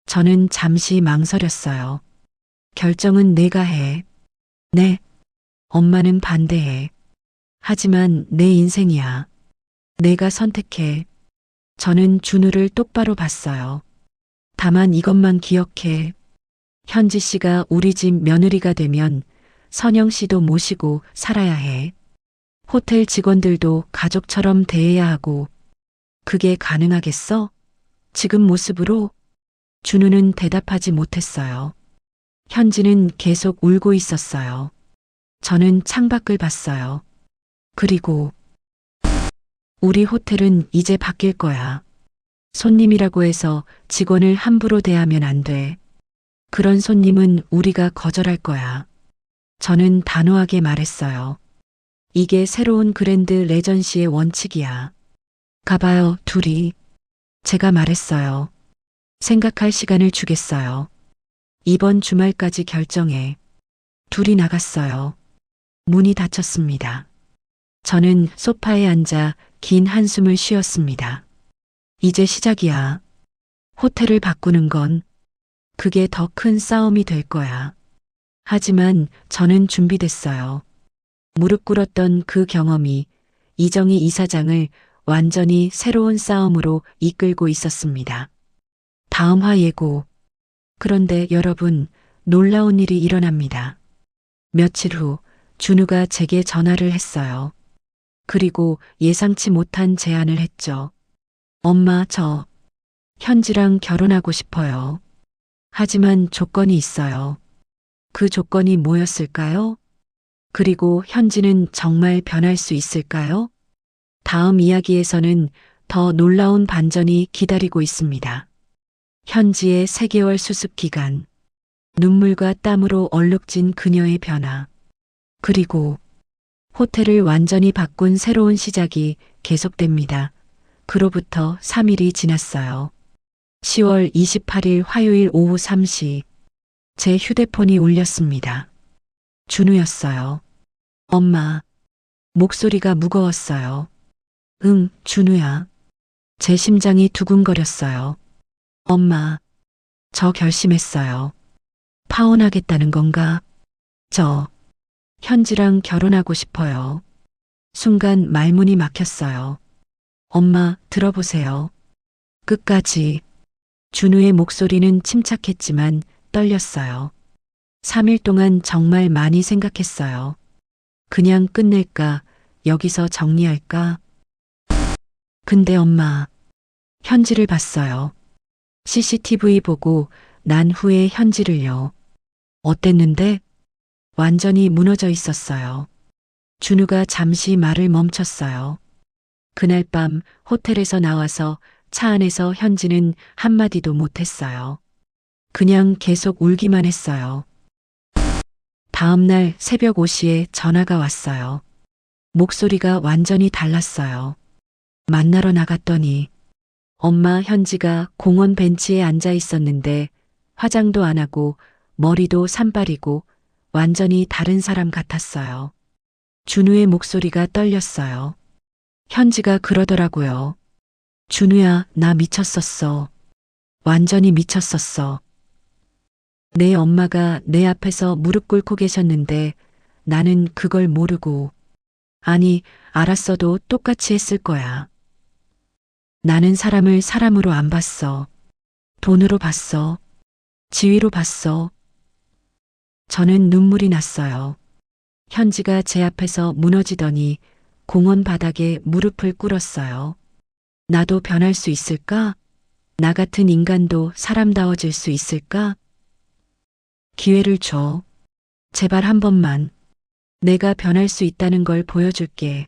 저는 잠시 망설였어요. 결정은 내가 해. 네. 엄마는 반대해. 하지만 내 인생이야. 내가 선택해. 저는 준우를 똑바로 봤어요. 다만 이것만 기억해. 현지 씨가 우리 집 며느리가 되면 선영 씨도 모시고 살아야 해. 호텔 직원들도 가족처럼 대해야 하고. 그게 가능하겠어? 지금 모습으로? 준우는 대답하지 못했어요. 현지는 계속 울고 있었어요. 저는 창밖을 봤어요. 그리고 우리 호텔은 이제 바뀔 거야. 손님이라고 해서 직원을 함부로 대하면 안 돼. 그런 손님은 우리가 거절할 거야. 저는 단호하게 말했어요. 이게 새로운 그랜드 레전시의 원칙이야. 가봐요, 둘이. 제가 말했어요. 생각할 시간을 주겠어요. 이번 주말까지 결정해. 둘이 나갔어요. 문이 닫혔습니다. 저는 소파에 앉아 긴 한숨을 쉬었습니다. 이제 시작이야. 호텔을 바꾸는 건 그게 더 큰 싸움이 될 거야. 하지만 저는 준비됐어요. 무릎 꿇었던 그 경험이 이정희 이사장을 완전히 새로운 싸움으로 이끌고 있었습니다. 다음 화 예고. 그런데 여러분, 놀라운 일이 일어납니다. 며칠 후 준우가 제게 전화를 했어요. 그리고 예상치 못한 제안을 했죠. 엄마, 저 현지랑 결혼하고 싶어요. 하지만 조건이 있어요. 그 조건이 뭐였을까요? 그리고 현지는 정말 변할 수 있을까요? 다음 이야기에서는 더 놀라운 반전이 기다리고 있습니다. 현지의 3개월 수습 기간, 눈물과 땀으로 얼룩진 그녀의 변화, 그리고 호텔을 완전히 바꾼 새로운 시작이 계속됩니다. 그로부터 3일이 지났어요. 10월 28일 화요일 오후 3시, 제 휴대폰이 울렸습니다. 준우였어요. 엄마, 목소리가 무거웠어요. 응, 준우야. 제 심장이 두근거렸어요. 엄마, 저 결심했어요. 파혼하겠다는 건가? 저 현지랑 결혼하고 싶어요. 순간 말문이 막혔어요. 엄마, 들어보세요. 끝까지. 준우의 목소리는 침착했지만 떨렸어요. 3일 동안 정말 많이 생각했어요. 그냥 끝낼까? 여기서 정리할까? 근데 엄마, 현지를 봤어요. CCTV 보고 난 후에 현지를요. 어땠는데? 완전히 무너져 있었어요. 준우가 잠시 말을 멈췄어요. 그날 밤 호텔에서 나와서 차 안에서 현지는 한마디도 못했어요. 그냥 계속 울기만 했어요. 다음 날 새벽 5시에 전화가 왔어요. 목소리가 완전히 달랐어요. 만나러 나갔더니 엄마 현지가 공원 벤치에 앉아 있었는데 화장도 안 하고 머리도 산발이고 완전히 다른 사람 같았어요. 준우의 목소리가 떨렸어요. 현지가 그러더라고요. 준우야, 나 미쳤었어. 완전히 미쳤었어. 내 엄마가 내 앞에서 무릎 꿇고 계셨는데 나는 그걸 모르고, 아니, 알았어도 똑같이 했을 거야. 나는 사람을 사람으로 안 봤어. 돈으로 봤어. 지위로 봤어. 저는 눈물이 났어요. 현지가 제 앞에서 무너지더니 공원 바닥에 무릎을 꿇었어요. 나도 변할 수 있을까? 나 같은 인간도 사람다워질 수 있을까? 기회를 줘. 제발 한 번만. 내가 변할 수 있다는 걸 보여줄게.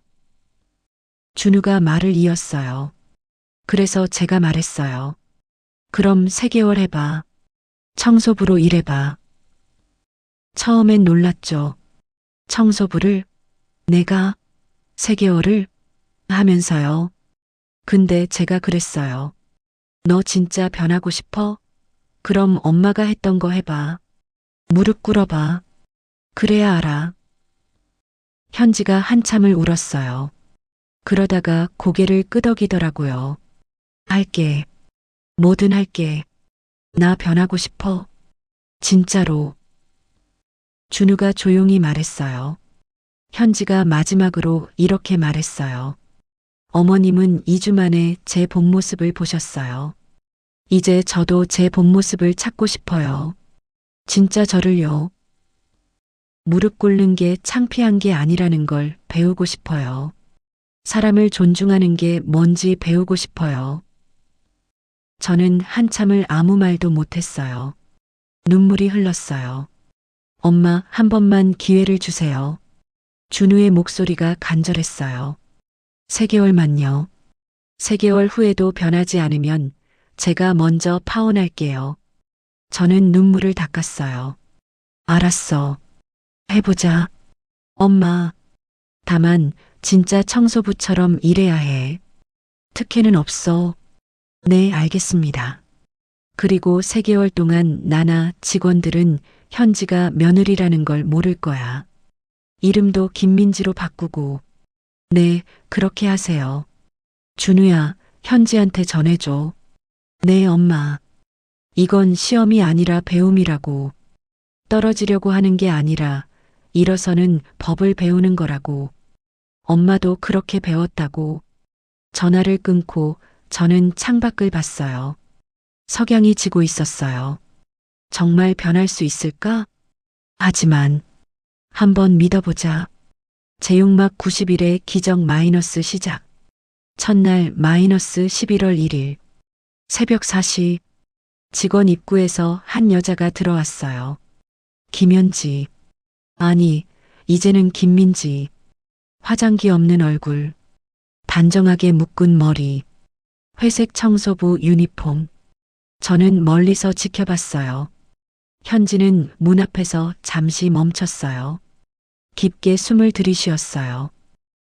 준우가 말을 이었어요. 그래서 제가 말했어요. 그럼 3개월 해봐. 청소부로 일해봐. 처음엔 놀랐죠. 청소부를 내가 3개월을 하면서요. 근데 제가 그랬어요. 너 진짜 변하고 싶어? 그럼 엄마가 했던 거 해봐. 무릎 꿇어봐. 그래야 알아. 현지가 한참을 울었어요. 그러다가 고개를 끄덕이더라고요. 할게. 뭐든 할게. 나 변하고 싶어. 진짜로. 준우가 조용히 말했어요. 현지가 마지막으로 이렇게 말했어요. 어머님은 2주 만에 제 본 모습을 보셨어요. 이제 저도 제 본 모습을 찾고 싶어요. 진짜 저를요. 무릎 꿇는 게 창피한 게 아니라는 걸 배우고 싶어요. 사람을 존중하는 게 뭔지 배우고 싶어요. 저는 한참을 아무 말도 못했어요. 눈물이 흘렀어요. 엄마, 한 번만 기회를 주세요. 준우의 목소리가 간절했어요. 3개월만요. 3개월 후에도 변하지 않으면 제가 먼저 파혼할게요. 저는 눈물을 닦았어요. 알았어. 해보자. 엄마. 다만 진짜 청소부처럼 일해야 해. 특혜는 없어. 네, 알겠습니다. 그리고 3개월 동안 나나 직원들은 현지가 며느리라는 걸 모를 거야. 이름도 김민지로 바꾸고. 네, 그렇게 하세요. 준우야, 현지한테 전해줘. 네, 엄마. 이건 시험이 아니라 배움이라고. 떨어지려고 하는 게 아니라 일어서는 법을 배우는 거라고. 엄마도 그렇게 배웠다고. 전화를 끊고 저는 창밖을 봤어요. 석양이 지고 있었어요. 정말 변할 수 있을까? 하지만 한번 믿어보자. 제육막 90일의 기적 마이너스 시작. 첫날 마이너스 11월 1일. 새벽 4시. 직원 입구에서 한 여자가 들어왔어요. 김현지. 아니, 이제는 김민지. 화장기 없는 얼굴. 단정하게 묶은 머리. 회색 청소부 유니폼. 저는 멀리서 지켜봤어요. 현지는 문 앞에서 잠시 멈췄어요. 깊게 숨을 들이쉬었어요.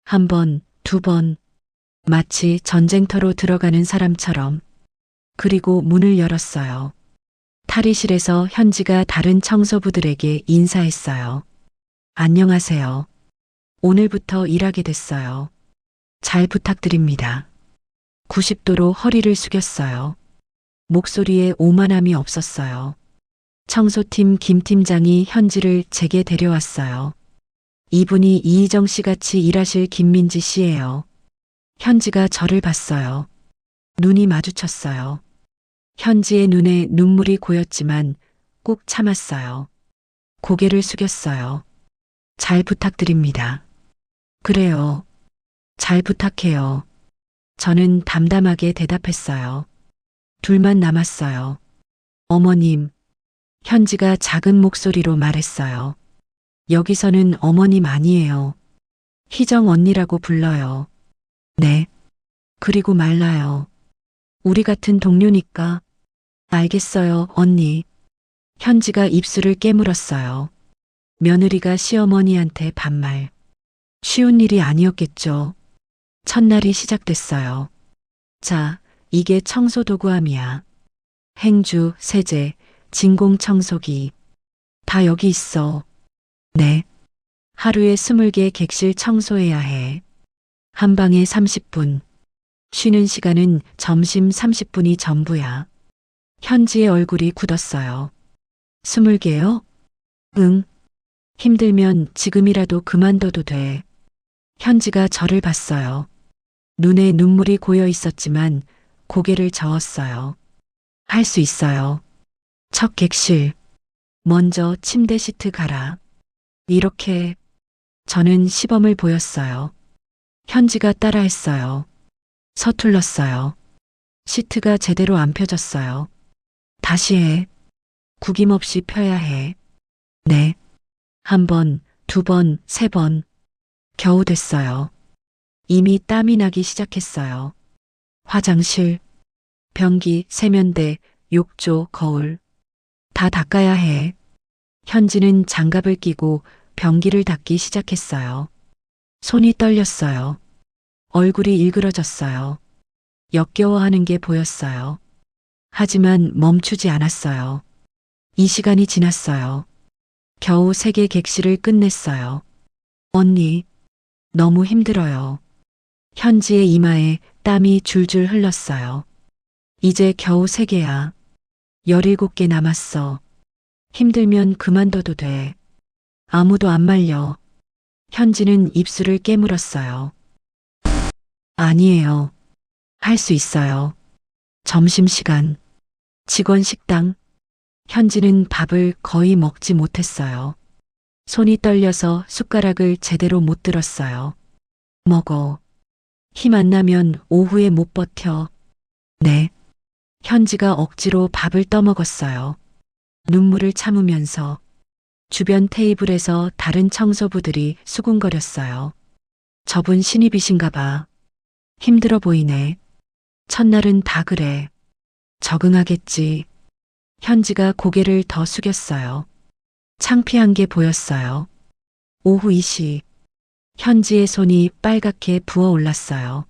1번, 2번. 마치 전쟁터로 들어가는 사람처럼. 그리고 문을 열었어요. 탈의실에서 현지가 다른 청소부들에게 인사했어요. 안녕하세요. 오늘부터 일하게 됐어요. 잘 부탁드립니다. 90도로 허리를 숙였어요. 목소리에 오만함이 없었어요. 청소팀 김 팀장이 현지를 제게 데려왔어요. 이분이 이희정 씨 같이 일하실 김민지 씨예요. 현지가 저를 봤어요. 눈이 마주쳤어요. 현지의 눈에 눈물이 고였지만 꾹 참았어요. 고개를 숙였어요. 잘 부탁드립니다. 그래요. 잘 부탁해요. 저는 담담하게 대답했어요. 둘만 남았어요. 어머님. 현지가 작은 목소리로 말했어요. 여기서는 어머님 아니에요. 희정 언니라고 불러요. 네. 그리고 말라요. 우리 같은 동료니까. 알겠어요, 언니. 현지가 입술을 깨물었어요. 며느리가 시어머니한테 반말. 쉬운 일이 아니었겠죠. 첫날이 시작됐어요. 자, 이게 청소도구함이야. 행주, 세제, 진공청소기. 다 여기 있어. 네. 하루에 20개 객실 청소해야 해. 한 방에 30분. 쉬는 시간은 점심 30분이 전부야. 현지의 얼굴이 굳었어요. 20개요? 응. 힘들면 지금이라도 그만둬도 돼. 현지가 저를 봤어요. 눈에 눈물이 고여 있었지만 고개를 저었어요. 할 수 있어요. 첫 객실. 먼저 침대 시트 갈아. 이렇게. 저는 시범을 보였어요. 현지가 따라했어요. 서툴렀어요. 시트가 제대로 안 펴졌어요. 다시 해. 구김없이 펴야 해. 네. 한 번, 두 번, 세 번. 겨우 됐어요. 이미 땀이 나기 시작했어요. 화장실, 변기, 세면대, 욕조, 거울. 다 닦아야 해. 현지는 장갑을 끼고 변기를 닦기 시작했어요. 손이 떨렸어요. 얼굴이 일그러졌어요. 역겨워하는 게 보였어요. 하지만 멈추지 않았어요. 이 시간이 지났어요. 겨우 3개 객실을 끝냈어요. 언니, 너무 힘들어요. 현지의 이마에 땀이 줄줄 흘렀어요. 이제 겨우 3개야. 17개 남았어. 힘들면 그만둬도 돼. 아무도 안 말려. 현지는 입술을 깨물었어요. 아니에요. 할 수 있어요. 점심시간. 직원 식당. 현지는 밥을 거의 먹지 못했어요. 손이 떨려서 숟가락을 제대로 못 들었어요. 먹어. 힘 안 나면 오후에 못 버텨. 네. 현지가 억지로 밥을 떠먹었어요. 눈물을 참으면서 주변 테이블에서 다른 청소부들이 수군거렸어요. 저분 신입이신가 봐. 힘들어 보이네. 첫날은 다 그래. 적응하겠지. 현지가 고개를 더 숙였어요. 창피한 게 보였어요. 오후 2시. 현지의 손이 빨갛게 부어올랐어요.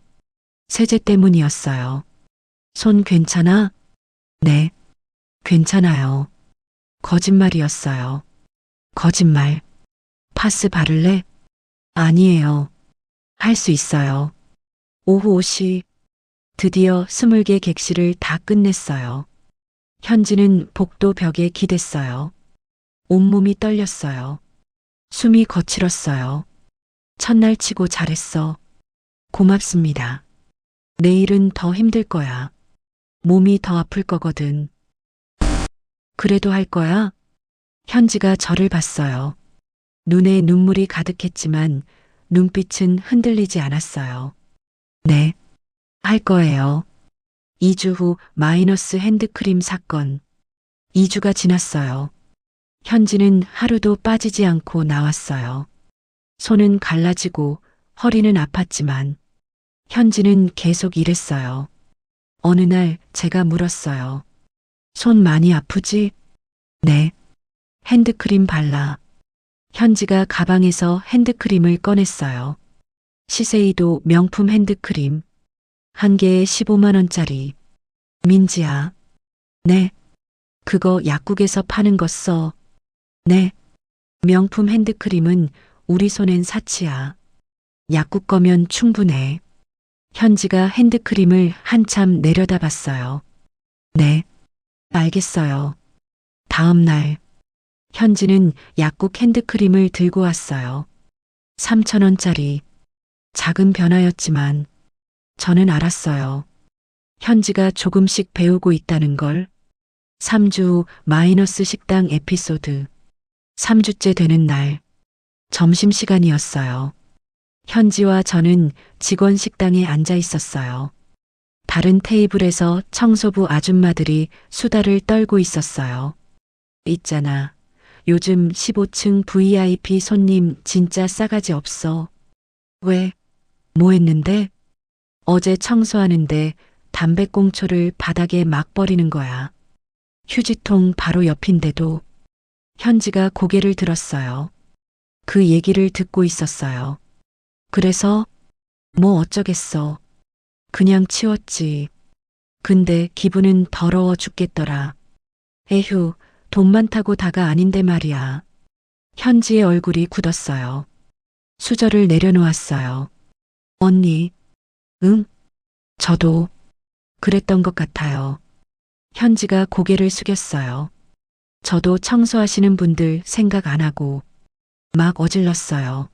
세제 때문이었어요. 손 괜찮아? 네. 괜찮아요. 거짓말이었어요. 거짓말. 파스 바를래? 아니에요. 할 수 있어요. 오후 5시. 드디어 20개 객실을 다 끝냈어요. 현지는 복도 벽에 기댔어요. 온몸이 떨렸어요. 숨이 거칠었어요. 첫날 치고 잘했어. 고맙습니다. 내일은 더 힘들 거야. 몸이 더 아플 거거든. 그래도 할 거야? 현지가 저를 봤어요. 눈에 눈물이 가득했지만 눈빛은 흔들리지 않았어요. 네, 할 거예요. 2주 후 마이너스 핸드크림 사건. 2주가 지났어요. 현지는 하루도 빠지지 않고 나왔어요. 손은 갈라지고 허리는 아팠지만 현지는 계속 일했어요. 어느 날 제가 물었어요. 손 많이 아프지? 네. 핸드크림 발라. 현지가 가방에서 핸드크림을 꺼냈어요. 시세이도 명품 핸드크림. 한 개에 15만 원짜리. 민지야. 네. 그거 약국에서 파는 거 써. 네. 명품 핸드크림은 우리 손엔 사치야. 약국 거면 충분해. 현지가 핸드크림을 한참 내려다봤어요. 네. 알겠어요. 다음 날. 현지는 약국 핸드크림을 들고 왔어요. 3천 원짜리. 작은 변화였지만 저는 알았어요. 현지가 조금씩 배우고 있다는 걸. 3주 후 마이너스 식당 에피소드. 3주째 되는 날. 점심시간이었어요. 현지와 저는 직원 식당에 앉아 있었어요. 다른 테이블에서 청소부 아줌마들이 수다를 떨고 있었어요. 있잖아. 요즘 15층 VIP 손님 진짜 싸가지 없어. 왜? 뭐 했는데? 어제 청소하는데 담배꽁초를 바닥에 막 버리는 거야. 휴지통 바로 옆인데도. 현지가 고개를 들었어요. 그 얘기를 듣고 있었어요. 그래서 뭐 어쩌겠어. 그냥 치웠지. 근데 기분은 더러워 죽겠더라. 에휴, 돈 많다고 다가 아닌데 말이야. 현지의 얼굴이 굳었어요. 수저를 내려놓았어요. 언니, 응? 저도 그랬던 것 같아요. 현지가 고개를 숙였어요. 저도 청소하시는 분들 생각 안 하고 막 어질렀어요.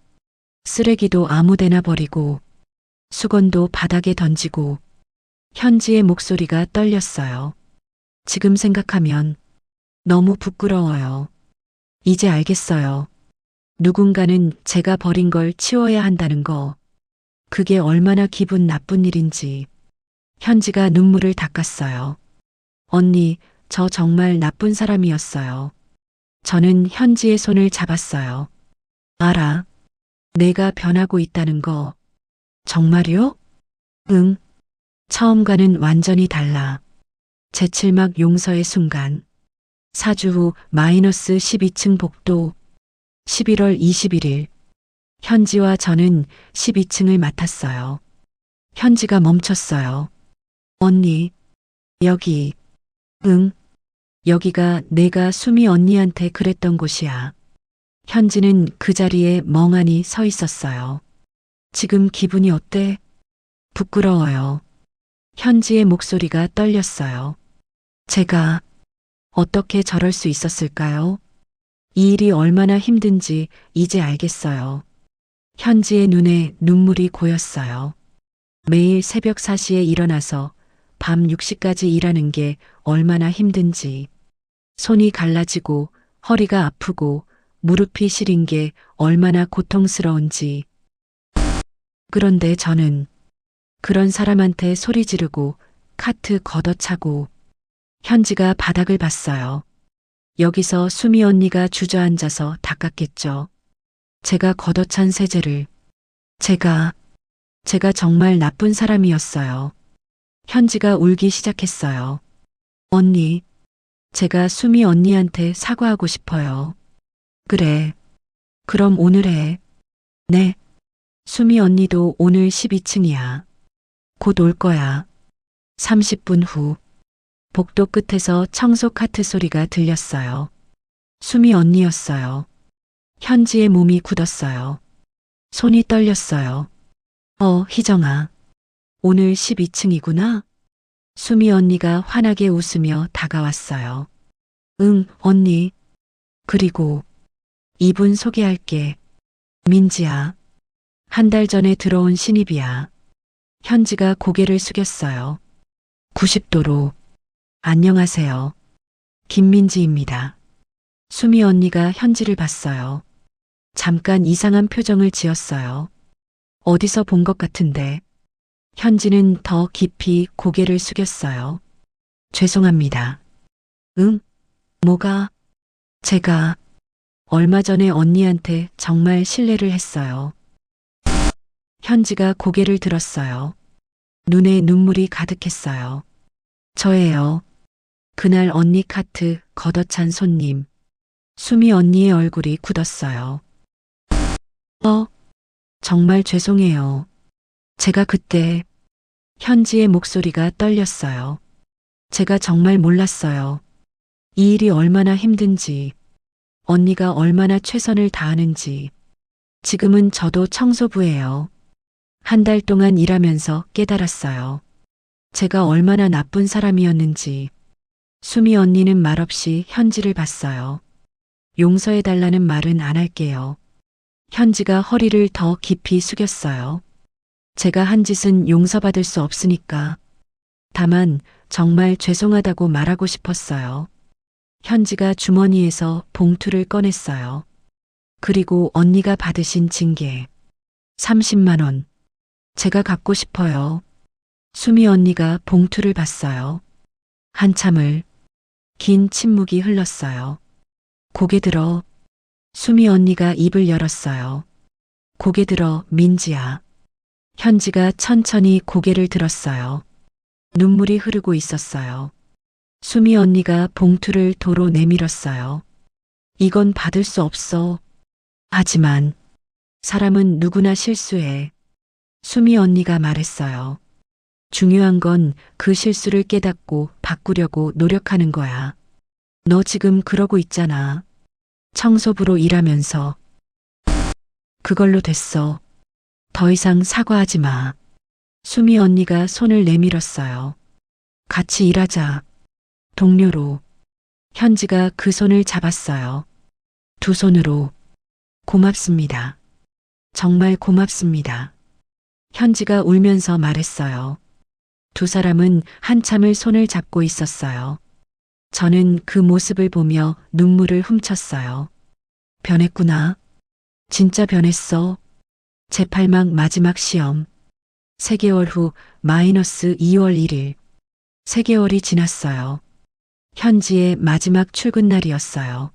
쓰레기도 아무데나 버리고 수건도 바닥에 던지고. 현지의 목소리가 떨렸어요. 지금 생각하면 너무 부끄러워요. 이제 알겠어요. 누군가는 제가 버린 걸 치워야 한다는 거. 그게 얼마나 기분 나쁜 일인지. 현지가 눈물을 닦았어요. 언니, 저 정말 나쁜 사람이었어요. 저는 현지의 손을 잡았어요. 알아. 내가 변하고 있다는 거. 정말요? 응. 처음과는 완전히 달라. 제7막 용서의 순간. 4주 후 마이너스 12층 복도. 11월 21일. 현지와 저는 12층을 맡았어요. 현지가 멈췄어요. 언니, 여기. 응. 여기가 내가 수미 언니한테 그랬던 곳이야. 현지는 그 자리에 멍하니 서 있었어요. 지금 기분이 어때? 부끄러워요. 현지의 목소리가 떨렸어요. 제가 어떻게 저럴 수 있었을까요? 이 일이 얼마나 힘든지 이제 알겠어요. 현지의 눈에 눈물이 고였어요. 매일 새벽 4시에 일어나서 밤 6시까지 일하는 게 얼마나 힘든지. 손이 갈라지고 허리가 아프고 무릎이 시린 게 얼마나 고통스러운지. 그런데 저는 그런 사람한테 소리 지르고 카트 걷어차고 현지가 바닥을 봤어요. 여기서 수미 언니가 주저앉아서 닦았겠죠. 제가 걷어찬 세제를. 제가 정말 나쁜 사람이었어요. 현지가 울기 시작했어요. 언니, 제가 수미 언니한테 사과하고 싶어요. 그래. 그럼 오늘 해. 네. 수미 언니도 오늘 12층이야. 곧 올 거야. 30분 후. 복도 끝에서 청소 카트 소리가 들렸어요. 수미 언니였어요. 현지의 몸이 굳었어요. 손이 떨렸어요. 희정아. 오늘 12층이구나. 수미 언니가 환하게 웃으며 다가왔어요. 응, 언니. 그리고 이분 소개할게. 민지야. 한 달 전에 들어온 신입이야. 현지가 고개를 숙였어요. 90도로. 안녕하세요. 김민지입니다. 수미 언니가 현지를 봤어요. 잠깐 이상한 표정을 지었어요. 어디서 본 것 같은데. 현지는 더 깊이 고개를 숙였어요. 죄송합니다. 응? 뭐가? 제가 얼마 전에 언니한테 정말 실례를 했어요. 현지가 고개를 들었어요. 눈에 눈물이 가득했어요. 저예요. 그날 언니 카트 걷어찬 손님. 수미 언니의 얼굴이 굳었어요. 정말 죄송해요. 제가 그때. 현지의 목소리가 떨렸어요. 제가 정말 몰랐어요. 이 일이 얼마나 힘든지, 언니가 얼마나 최선을 다하는지. 지금은 저도 청소부예요. 한 달 동안 일하면서 깨달았어요. 제가 얼마나 나쁜 사람이었는지. 수미 언니는 말없이 현지를 봤어요. 용서해달라는 말은 안 할게요. 현지가 허리를 더 깊이 숙였어요. 제가 한 짓은 용서받을 수 없으니까. 다만 정말 죄송하다고 말하고 싶었어요. 현지가 주머니에서 봉투를 꺼냈어요. 그리고 언니가 받으신 징계. 30만 원. 제가 갖고 싶어요. 수미 언니가 봉투를 봤어요. 한참을 긴 침묵이 흘렀어요. 고개 들어. 수미 언니가 입을 열었어요. 고개 들어, 민지야. 현지가 천천히 고개를 들었어요. 눈물이 흐르고 있었어요. 수미 언니가 봉투를 도로 내밀었어요. 이건 받을 수 없어. 하지만 사람은 누구나 실수해. 수미 언니가 말했어요. 중요한 건 그 실수를 깨닫고 바꾸려고 노력하는 거야. 너 지금 그러고 있잖아. 청소부로 일하면서. 그걸로 됐어. 더 이상 사과하지 마. 수미 언니가 손을 내밀었어요. 같이 일하자. 동료로. 현지가 그 손을 잡았어요. 두 손으로. 고맙습니다. 정말 고맙습니다. 현지가 울면서 말했어요. 두 사람은 한참을 손을 잡고 있었어요. 저는 그 모습을 보며 눈물을 훔쳤어요. 변했구나. 진짜 변했어. 제8막 마지막 시험. 3개월 후 마이너스 2월 1일. 3개월이 지났어요. 현지의 마지막 출근 날이었어요.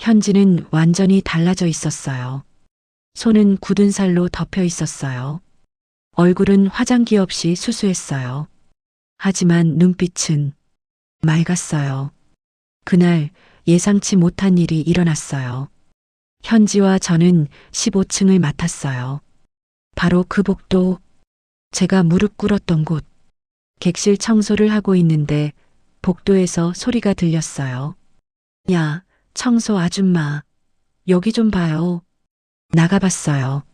현지는 완전히 달라져 있었어요. 손은 굳은 살로 덮여 있었어요. 얼굴은 화장기 없이 수수했어요. 하지만 눈빛은 맑았어요. 그날 예상치 못한 일이 일어났어요. 현지와 저는 15층을 맡았어요. 바로 그 복도, 제가 무릎 꿇었던 곳, 객실 청소를 하고 있는데 복도에서 소리가 들렸어요. 야, 청소 아줌마, 여기 좀 봐요. 나가봤어요.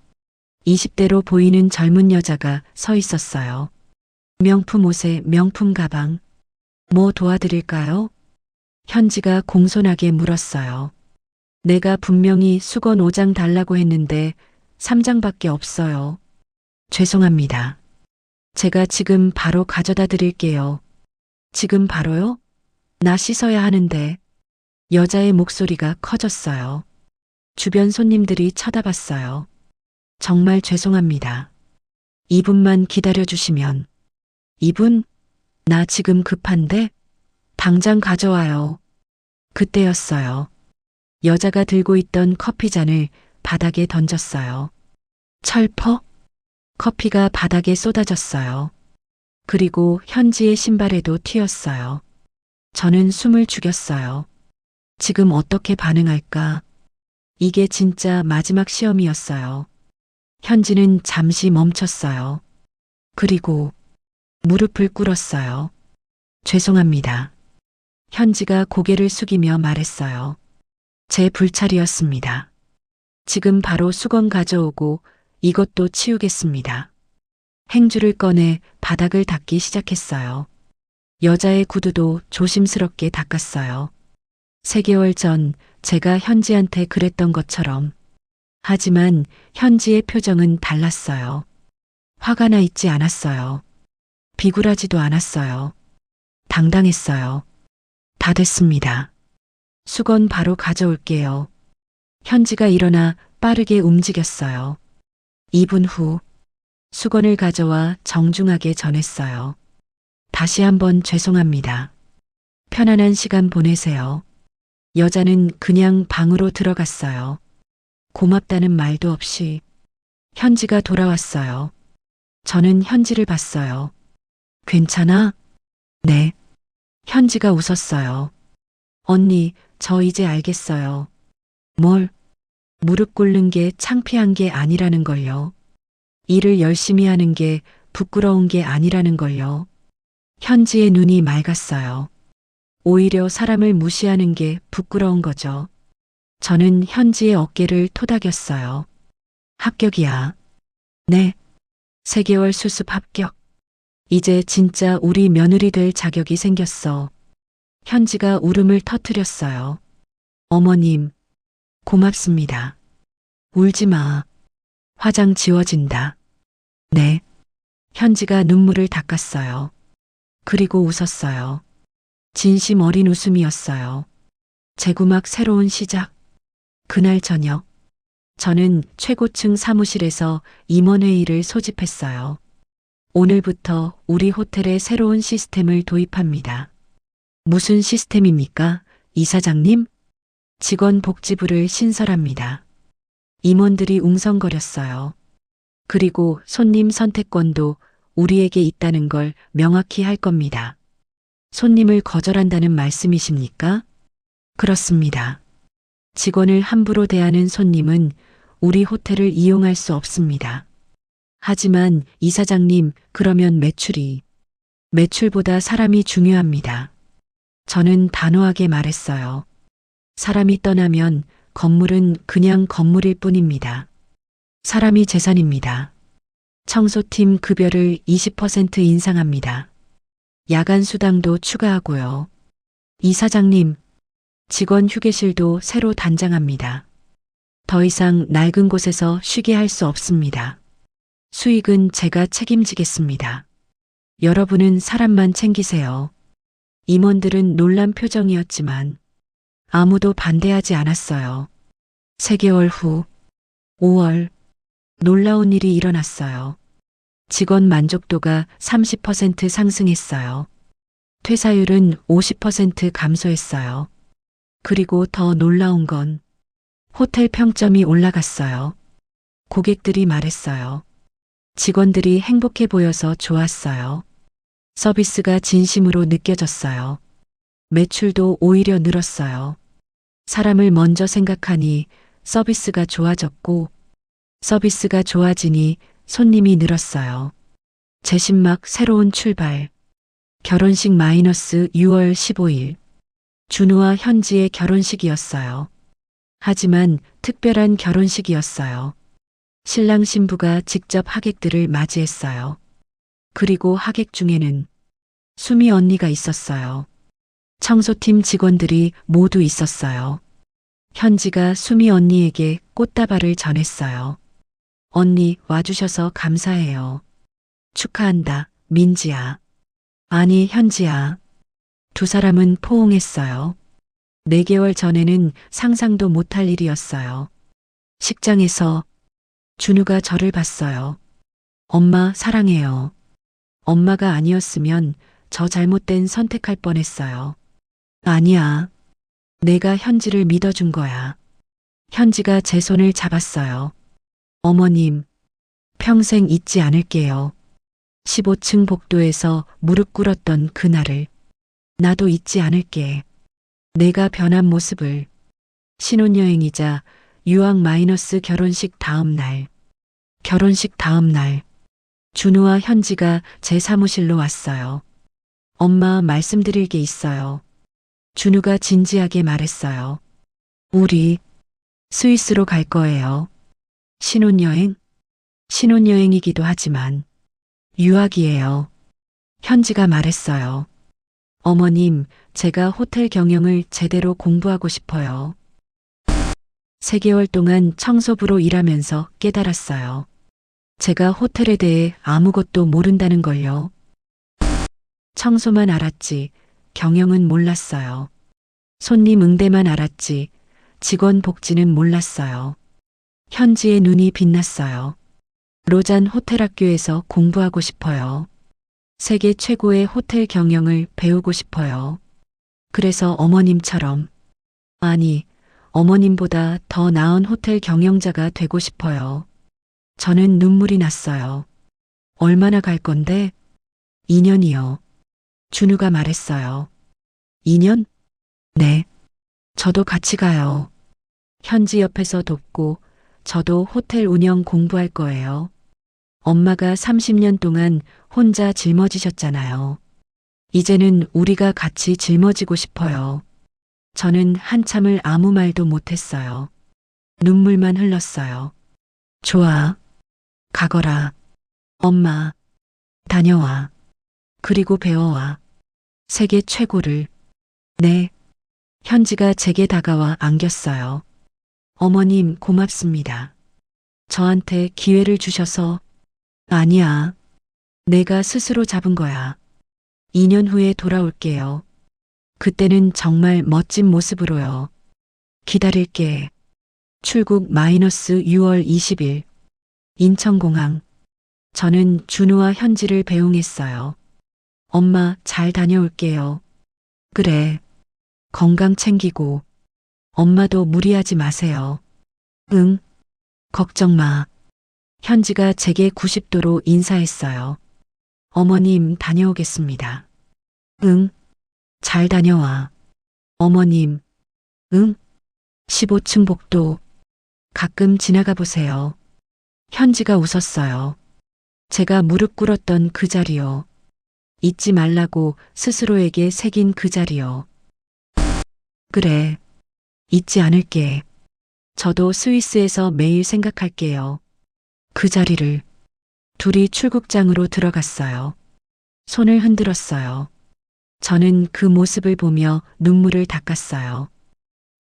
20대로 보이는 젊은 여자가 서 있었어요. 명품 옷에 명품 가방. 뭐 도와드릴까요? 현지가 공손하게 물었어요. 내가 분명히 수건 5장 달라고 했는데 3장밖에 없어요. 죄송합니다. 제가 지금 바로 가져다 드릴게요. 지금 바로요? 나 씻어야 하는데. 여자의 목소리가 커졌어요. 주변 손님들이 쳐다봤어요. 정말 죄송합니다. 2분만 기다려주시면. 2분? 나 지금 급한데? 당장 가져와요. 그때였어요. 여자가 들고 있던 커피잔을 바닥에 던졌어요. 철퍽? 커피가 바닥에 쏟아졌어요. 그리고 현지의 신발에도 튀었어요. 저는 숨을 죽였어요. 지금 어떻게 반응할까? 이게 진짜 마지막 시험이었어요. 현지는 잠시 멈췄어요. 그리고 무릎을 꿇었어요. 죄송합니다. 현지가 고개를 숙이며 말했어요. 제 불찰이었습니다. 지금 바로 수건 가져오고 이것도 치우겠습니다. 행주를 꺼내 바닥을 닦기 시작했어요. 여자의 구두도 조심스럽게 닦았어요. 3개월 전 제가 현지한테 그랬던 것처럼. 하지만 현지의 표정은 달랐어요. 화가 나 있지 않았어요. 비굴하지도 않았어요. 당당했어요. 다 됐습니다. 수건 바로 가져올게요. 현지가 일어나 빠르게 움직였어요. 2분 후 수건을 가져와 정중하게 전했어요. 다시 한번 죄송합니다. 편안한 시간 보내세요. 여자는 그냥 방으로 들어갔어요. 고맙다는 말도 없이. 현지가 돌아왔어요. 저는 현지를 봤어요. 괜찮아? 네. 현지가 웃었어요. 언니, 저 이제 알겠어요. 뭘? 무릎 꿇는 게 창피한 게 아니라는 걸요. 일을 열심히 하는 게 부끄러운 게 아니라는 걸요. 현지의 눈이 맑았어요. 오히려 사람을 무시하는 게 부끄러운 거죠. 저는 현지의 어깨를 토닥였어요. 합격이야. 네. 3개월 수습 합격. 이제 진짜 우리 며느리 될 자격이 생겼어. 현지가 울음을 터뜨렸어요. 어머님, 고맙습니다. 울지 마. 화장 지워진다. 네. 현지가 눈물을 닦았어요. 그리고 웃었어요. 진심 어린 웃음이었어요. 재구막 새로운 시작. 그날 저녁, 저는 최고층 사무실에서 임원회의를 소집했어요. 오늘부터 우리 호텔에 새로운 시스템을 도입합니다. 무슨 시스템입니까, 이사장님? 직원 복지부를 신설합니다. 임원들이 웅성거렸어요. 그리고 손님 선택권도 우리에게 있다는 걸 명확히 할 겁니다. 손님을 거절한다는 말씀이십니까? 그렇습니다. 직원을 함부로 대하는 손님은 우리 호텔을 이용할 수 없습니다. 하지만 이사장님, 그러면 매출보다 사람이 중요합니다. 저는 단호하게 말했어요. 사람이 떠나면 건물은 그냥 건물일 뿐입니다. 사람이 재산입니다. 청소팀 급여를 20% 인상합니다. 야간 수당도 추가하고요. 이사장님, 직원 휴게실도 새로 단장합니다. 더 이상 낡은 곳에서 쉬게 할 수 없습니다. 수익은 제가 책임지겠습니다. 여러분은 사람만 챙기세요. 임원들은 놀란 표정이었지만 아무도 반대하지 않았어요. 3개월 후 5월, 놀라운 일이 일어났어요. 직원 만족도가 30% 상승했어요. 퇴사율은 50% 감소했어요. 그리고 더 놀라운 건 호텔 평점이 올라갔어요. 고객들이 말했어요. 직원들이 행복해 보여서 좋았어요. 서비스가 진심으로 느껴졌어요. 매출도 오히려 늘었어요. 사람을 먼저 생각하니 서비스가 좋아졌고, 서비스가 좋아지니 손님이 늘었어요. 제신막 새로운 출발. 결혼식 마이너스 6월 15일. 준우와 현지의 결혼식이었어요. 하지만 특별한 결혼식이었어요. 신랑 신부가 직접 하객들을 맞이했어요. 그리고 하객 중에는 수미 언니가 있었어요. 청소팀 직원들이 모두 있었어요. 현지가 수미 언니에게 꽃다발을 전했어요. 언니 와주셔서 감사해요. 축하한다, 민지야. 아니, 현지야. 두 사람은 포옹했어요. 4개월 전에는 상상도 못할 일이었어요. 식장에서 준우가 저를 봤어요. 엄마 사랑해요. 엄마가 아니었으면 저 잘못된 선택할 뻔했어요. 아니야. 내가 현지를 믿어준 거야. 현지가 제 손을 잡았어요. 어머님, 평생 잊지 않을게요. 15층 복도에서 무릎 꿇었던 그날을 나도 잊지 않을게. 내가 변한 모습을. 신혼여행이자 유학 마이너스 결혼식 다음 날. 결혼식 다음 날. 준우와 현지가 제 사무실로 왔어요. 엄마 말씀드릴 게 있어요. 준우가 진지하게 말했어요. 우리 스위스로 갈 거예요. 신혼여행? 신혼여행이기도 하지만 유학이에요. 현지가 말했어요. 어머님, 제가 호텔 경영을 제대로 공부하고 싶어요. 3개월 동안 청소부로 일하면서 깨달았어요. 제가 호텔에 대해 아무것도 모른다는 걸요. 청소만 알았지, 경영은 몰랐어요. 손님 응대만 알았지, 직원 복지는 몰랐어요. 현지의 눈이 빛났어요. 로잔 호텔 학교에서 공부하고 싶어요. 세계 최고의 호텔 경영을 배우고 싶어요. 그래서 어머님처럼, 아니, 어머님보다 더 나은 호텔 경영자가 되고 싶어요. 저는 눈물이 났어요. 얼마나 갈 건데? 2년이요. 준우가 말했어요. 2년? 네. 저도 같이 가요. 현지 옆에서 돕고 저도 호텔 운영 공부할 거예요. 엄마가 30년 동안 혼자 짊어지셨잖아요. 이제는 우리가 같이 짊어지고 싶어요. 저는 한참을 아무 말도 못했어요. 눈물만 흘렀어요. 좋아. 가거라. 엄마. 다녀와. 그리고 배워와. 세계 최고를. 네. 현지가 제게 다가와 안겼어요. 어머님 고맙습니다. 저한테 기회를 주셔서. 아니야. 내가 스스로 잡은 거야. 2년 후에 돌아올게요. 그때는 정말 멋진 모습으로요. 기다릴게. 출국 마이너스 6월 20일. 인천공항. 저는 준우와 현지를 배웅했어요. 엄마 잘 다녀올게요. 그래. 건강 챙기고. 엄마도 무리하지 마세요. 응. 걱정 마. 현지가 제게 90도로 인사했어요. 어머님 다녀오겠습니다. 응. 잘 다녀와. 어머님. 응. 15층 복도. 가끔 지나가 보세요. 현지가 웃었어요. 제가 무릎 꿇었던 그 자리요. 잊지 말라고 스스로에게 새긴 그 자리요. 그래. 잊지 않을게. 저도 스위스에서 매일 생각할게요. 그 자리를. 둘이 출국장으로 들어갔어요. 손을 흔들었어요. 저는 그 모습을 보며 눈물을 닦았어요.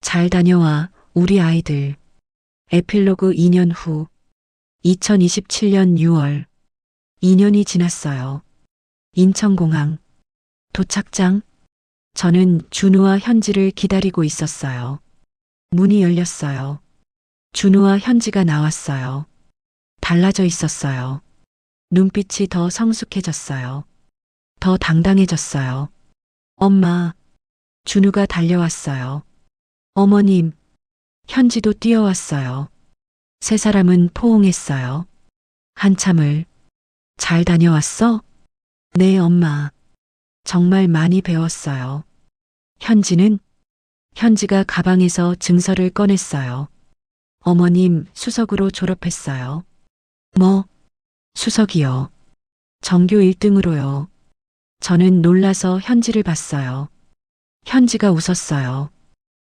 잘 다녀와, 우리 아이들. 에필로그 2년 후. 2027년 6월. 2년이 지났어요. 인천공항. 도착장. 저는 준우와 현지를 기다리고 있었어요. 문이 열렸어요. 준우와 현지가 나왔어요. 달라져 있었어요. 눈빛이 더 성숙해졌어요. 더 당당해졌어요. 엄마. 준우가 달려왔어요. 어머님, 현지도 뛰어왔어요. 세 사람은 포옹했어요. 한참을. 잘 다녀왔어? 네, 엄마. 정말 많이 배웠어요. 현지는? 현지가 가방에서 증서를 꺼냈어요. 어머님, 수석으로 졸업했어요. 뭐? 수석이요. 전교 1등으로요. 저는 놀라서 현지를 봤어요. 현지가 웃었어요.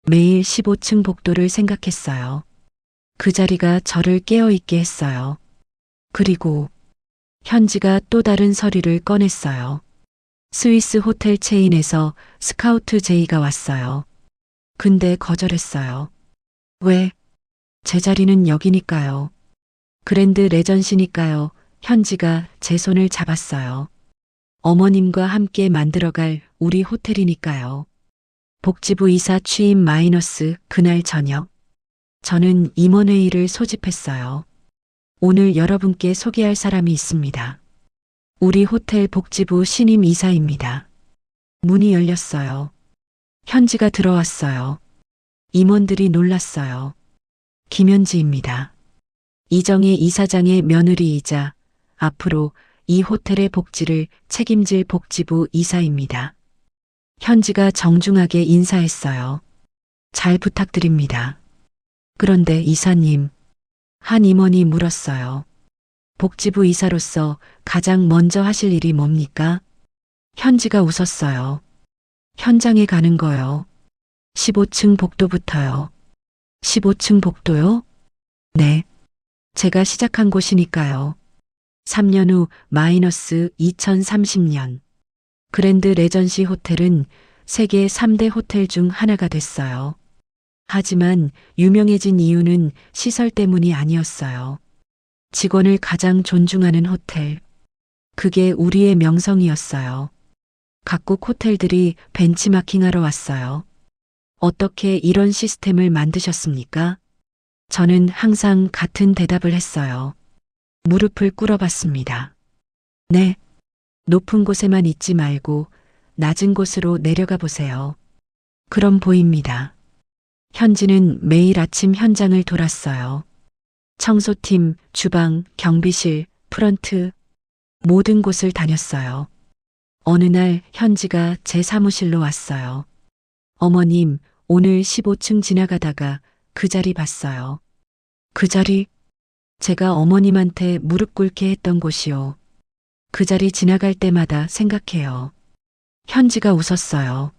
매일 15층 복도를 생각했어요. 그 자리가 저를 깨어있게 했어요. 그리고 현지가 또 다른 서류를 꺼냈어요. 스위스 호텔 체인에서 스카우트 제의가 왔어요. 근데 거절했어요. 왜? 제 자리는 여기니까요. 그랜드 레전시니까요. 현지가 제 손을 잡았어요. 어머님과 함께 만들어갈 우리 호텔이니까요. 복지부 이사 취임 마이너스 그날 저녁. 저는 임원회의를 소집했어요. 오늘 여러분께 소개할 사람이 있습니다. 우리 호텔 복지부 신임 이사입니다. 문이 열렸어요. 현지가 들어왔어요. 임원들이 놀랐어요. 김현지입니다. 이정희 이사장의 며느리이자 앞으로 이 호텔의 복지를 책임질 복지부 이사입니다. 현지가 정중하게 인사했어요. 잘 부탁드립니다. 그런데 이사님, 한 임원이 물었어요. 복지부 이사로서 가장 먼저 하실 일이 뭡니까? 현지가 웃었어요. 현장에 가는 거요. 15층 복도부터요. 15층 복도요? 네. 제가 시작한 곳이니까요. 3년 후 마이너스 2030년. 그랜드 레전시 호텔은 세계 3대 호텔 중 하나가 됐어요. 하지만 유명해진 이유는 시설 때문이 아니었어요. 직원을 가장 존중하는 호텔. 그게 우리의 명성이었어요. 각국 호텔들이 벤치마킹하러 왔어요. 어떻게 이런 시스템을 만드셨습니까? 저는 항상 같은 대답을 했어요. 무릎을 꿇어봤습니다. 네. 높은 곳에만 있지 말고 낮은 곳으로 내려가 보세요. 그럼 보입니다. 현지는 매일 아침 현장을 돌았어요. 청소팀, 주방, 경비실, 프런트, 모든 곳을 다녔어요. 어느 날 현지가 제 사무실로 왔어요. 어머님, 오늘 15층 지나가다가 그 자리 봤어요. 그 자리? 제가 어머님한테 무릎 꿇게 했던 곳이요. 그 자리 지나갈 때마다 생각해요. 현지가 웃었어요.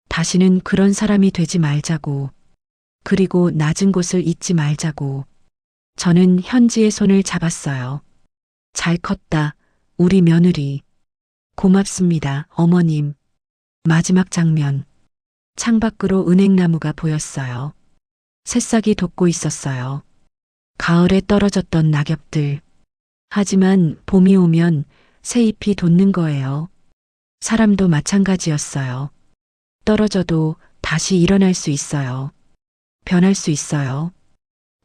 다시는 그런 사람이 되지 말자고. 그리고 낮은 곳을 잊지 말자고. 저는 현지의 손을 잡았어요. 잘 컸다, 우리 며느리. 고맙습니다, 어머님. 마지막 장면. 창밖으로 은행나무가 보였어요. 새싹이 돋고 있었어요. 가을에 떨어졌던 낙엽들. 하지만 봄이 오면 새 잎이 돋는 거예요. 사람도 마찬가지였어요. 떨어져도 다시 일어날 수 있어요. 변할 수 있어요.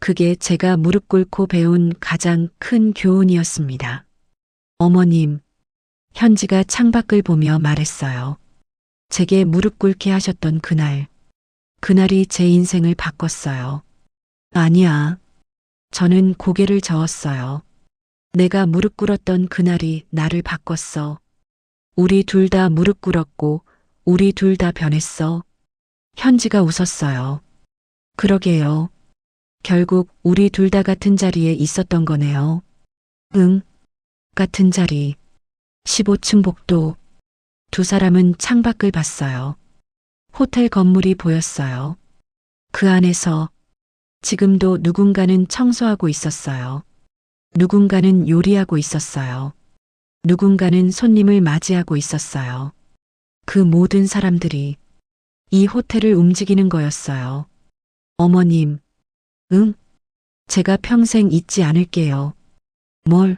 그게 제가 무릎 꿇고 배운 가장 큰 교훈이었습니다. 어머님, 현지가 창밖을 보며 말했어요. 제게 무릎 꿇게 하셨던 그날, 그날이 제 인생을 바꿨어요. 아니야. 저는 고개를 저었어요. 내가 무릎 꿇었던 그날이 나를 바꿨어. 우리 둘 다 무릎 꿇었고, 우리 둘 다 변했어. 현지가 웃었어요. 그러게요. 결국 우리 둘 다 같은 자리에 있었던 거네요. 응, 같은 자리. 15층 복도. 두 사람은 창밖을 봤어요. 호텔 건물이 보였어요. 그 안에서 지금도 누군가는 청소하고 있었어요. 누군가는 요리하고 있었어요. 누군가는 손님을 맞이하고 있었어요. 그 모든 사람들이 이 호텔을 움직이는 거였어요. 어머님, 응? 제가 평생 잊지 않을게요. 뭘?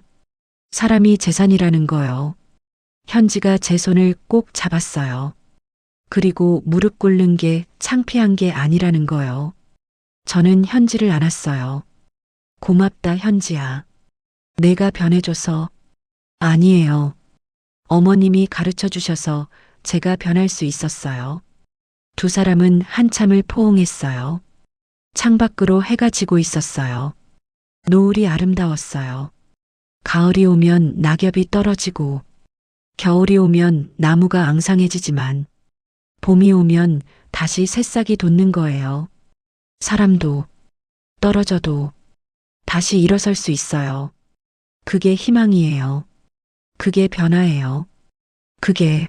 사람이 재산이라는 거요. 현지가 제 손을 꼭 잡았어요. 그리고 무릎 꿇는 게 창피한 게 아니라는 거요. 저는 현지를 안았어요. 고맙다, 현지야. 내가 변해줘서. 아니에요. 어머님이 가르쳐 주셔서 제가 변할 수 있었어요. 두 사람은 한참을 포옹했어요. 창밖으로 해가 지고 있었어요. 노을이 아름다웠어요. 가을이 오면 낙엽이 떨어지고, 겨울이 오면 나무가 앙상해지지만, 봄이 오면 다시 새싹이 돋는 거예요. 사람도 떨어져도 다시 일어설 수 있어요. 그게 희망이에요. 그게 변화예요. 그게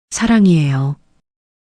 사랑이에요.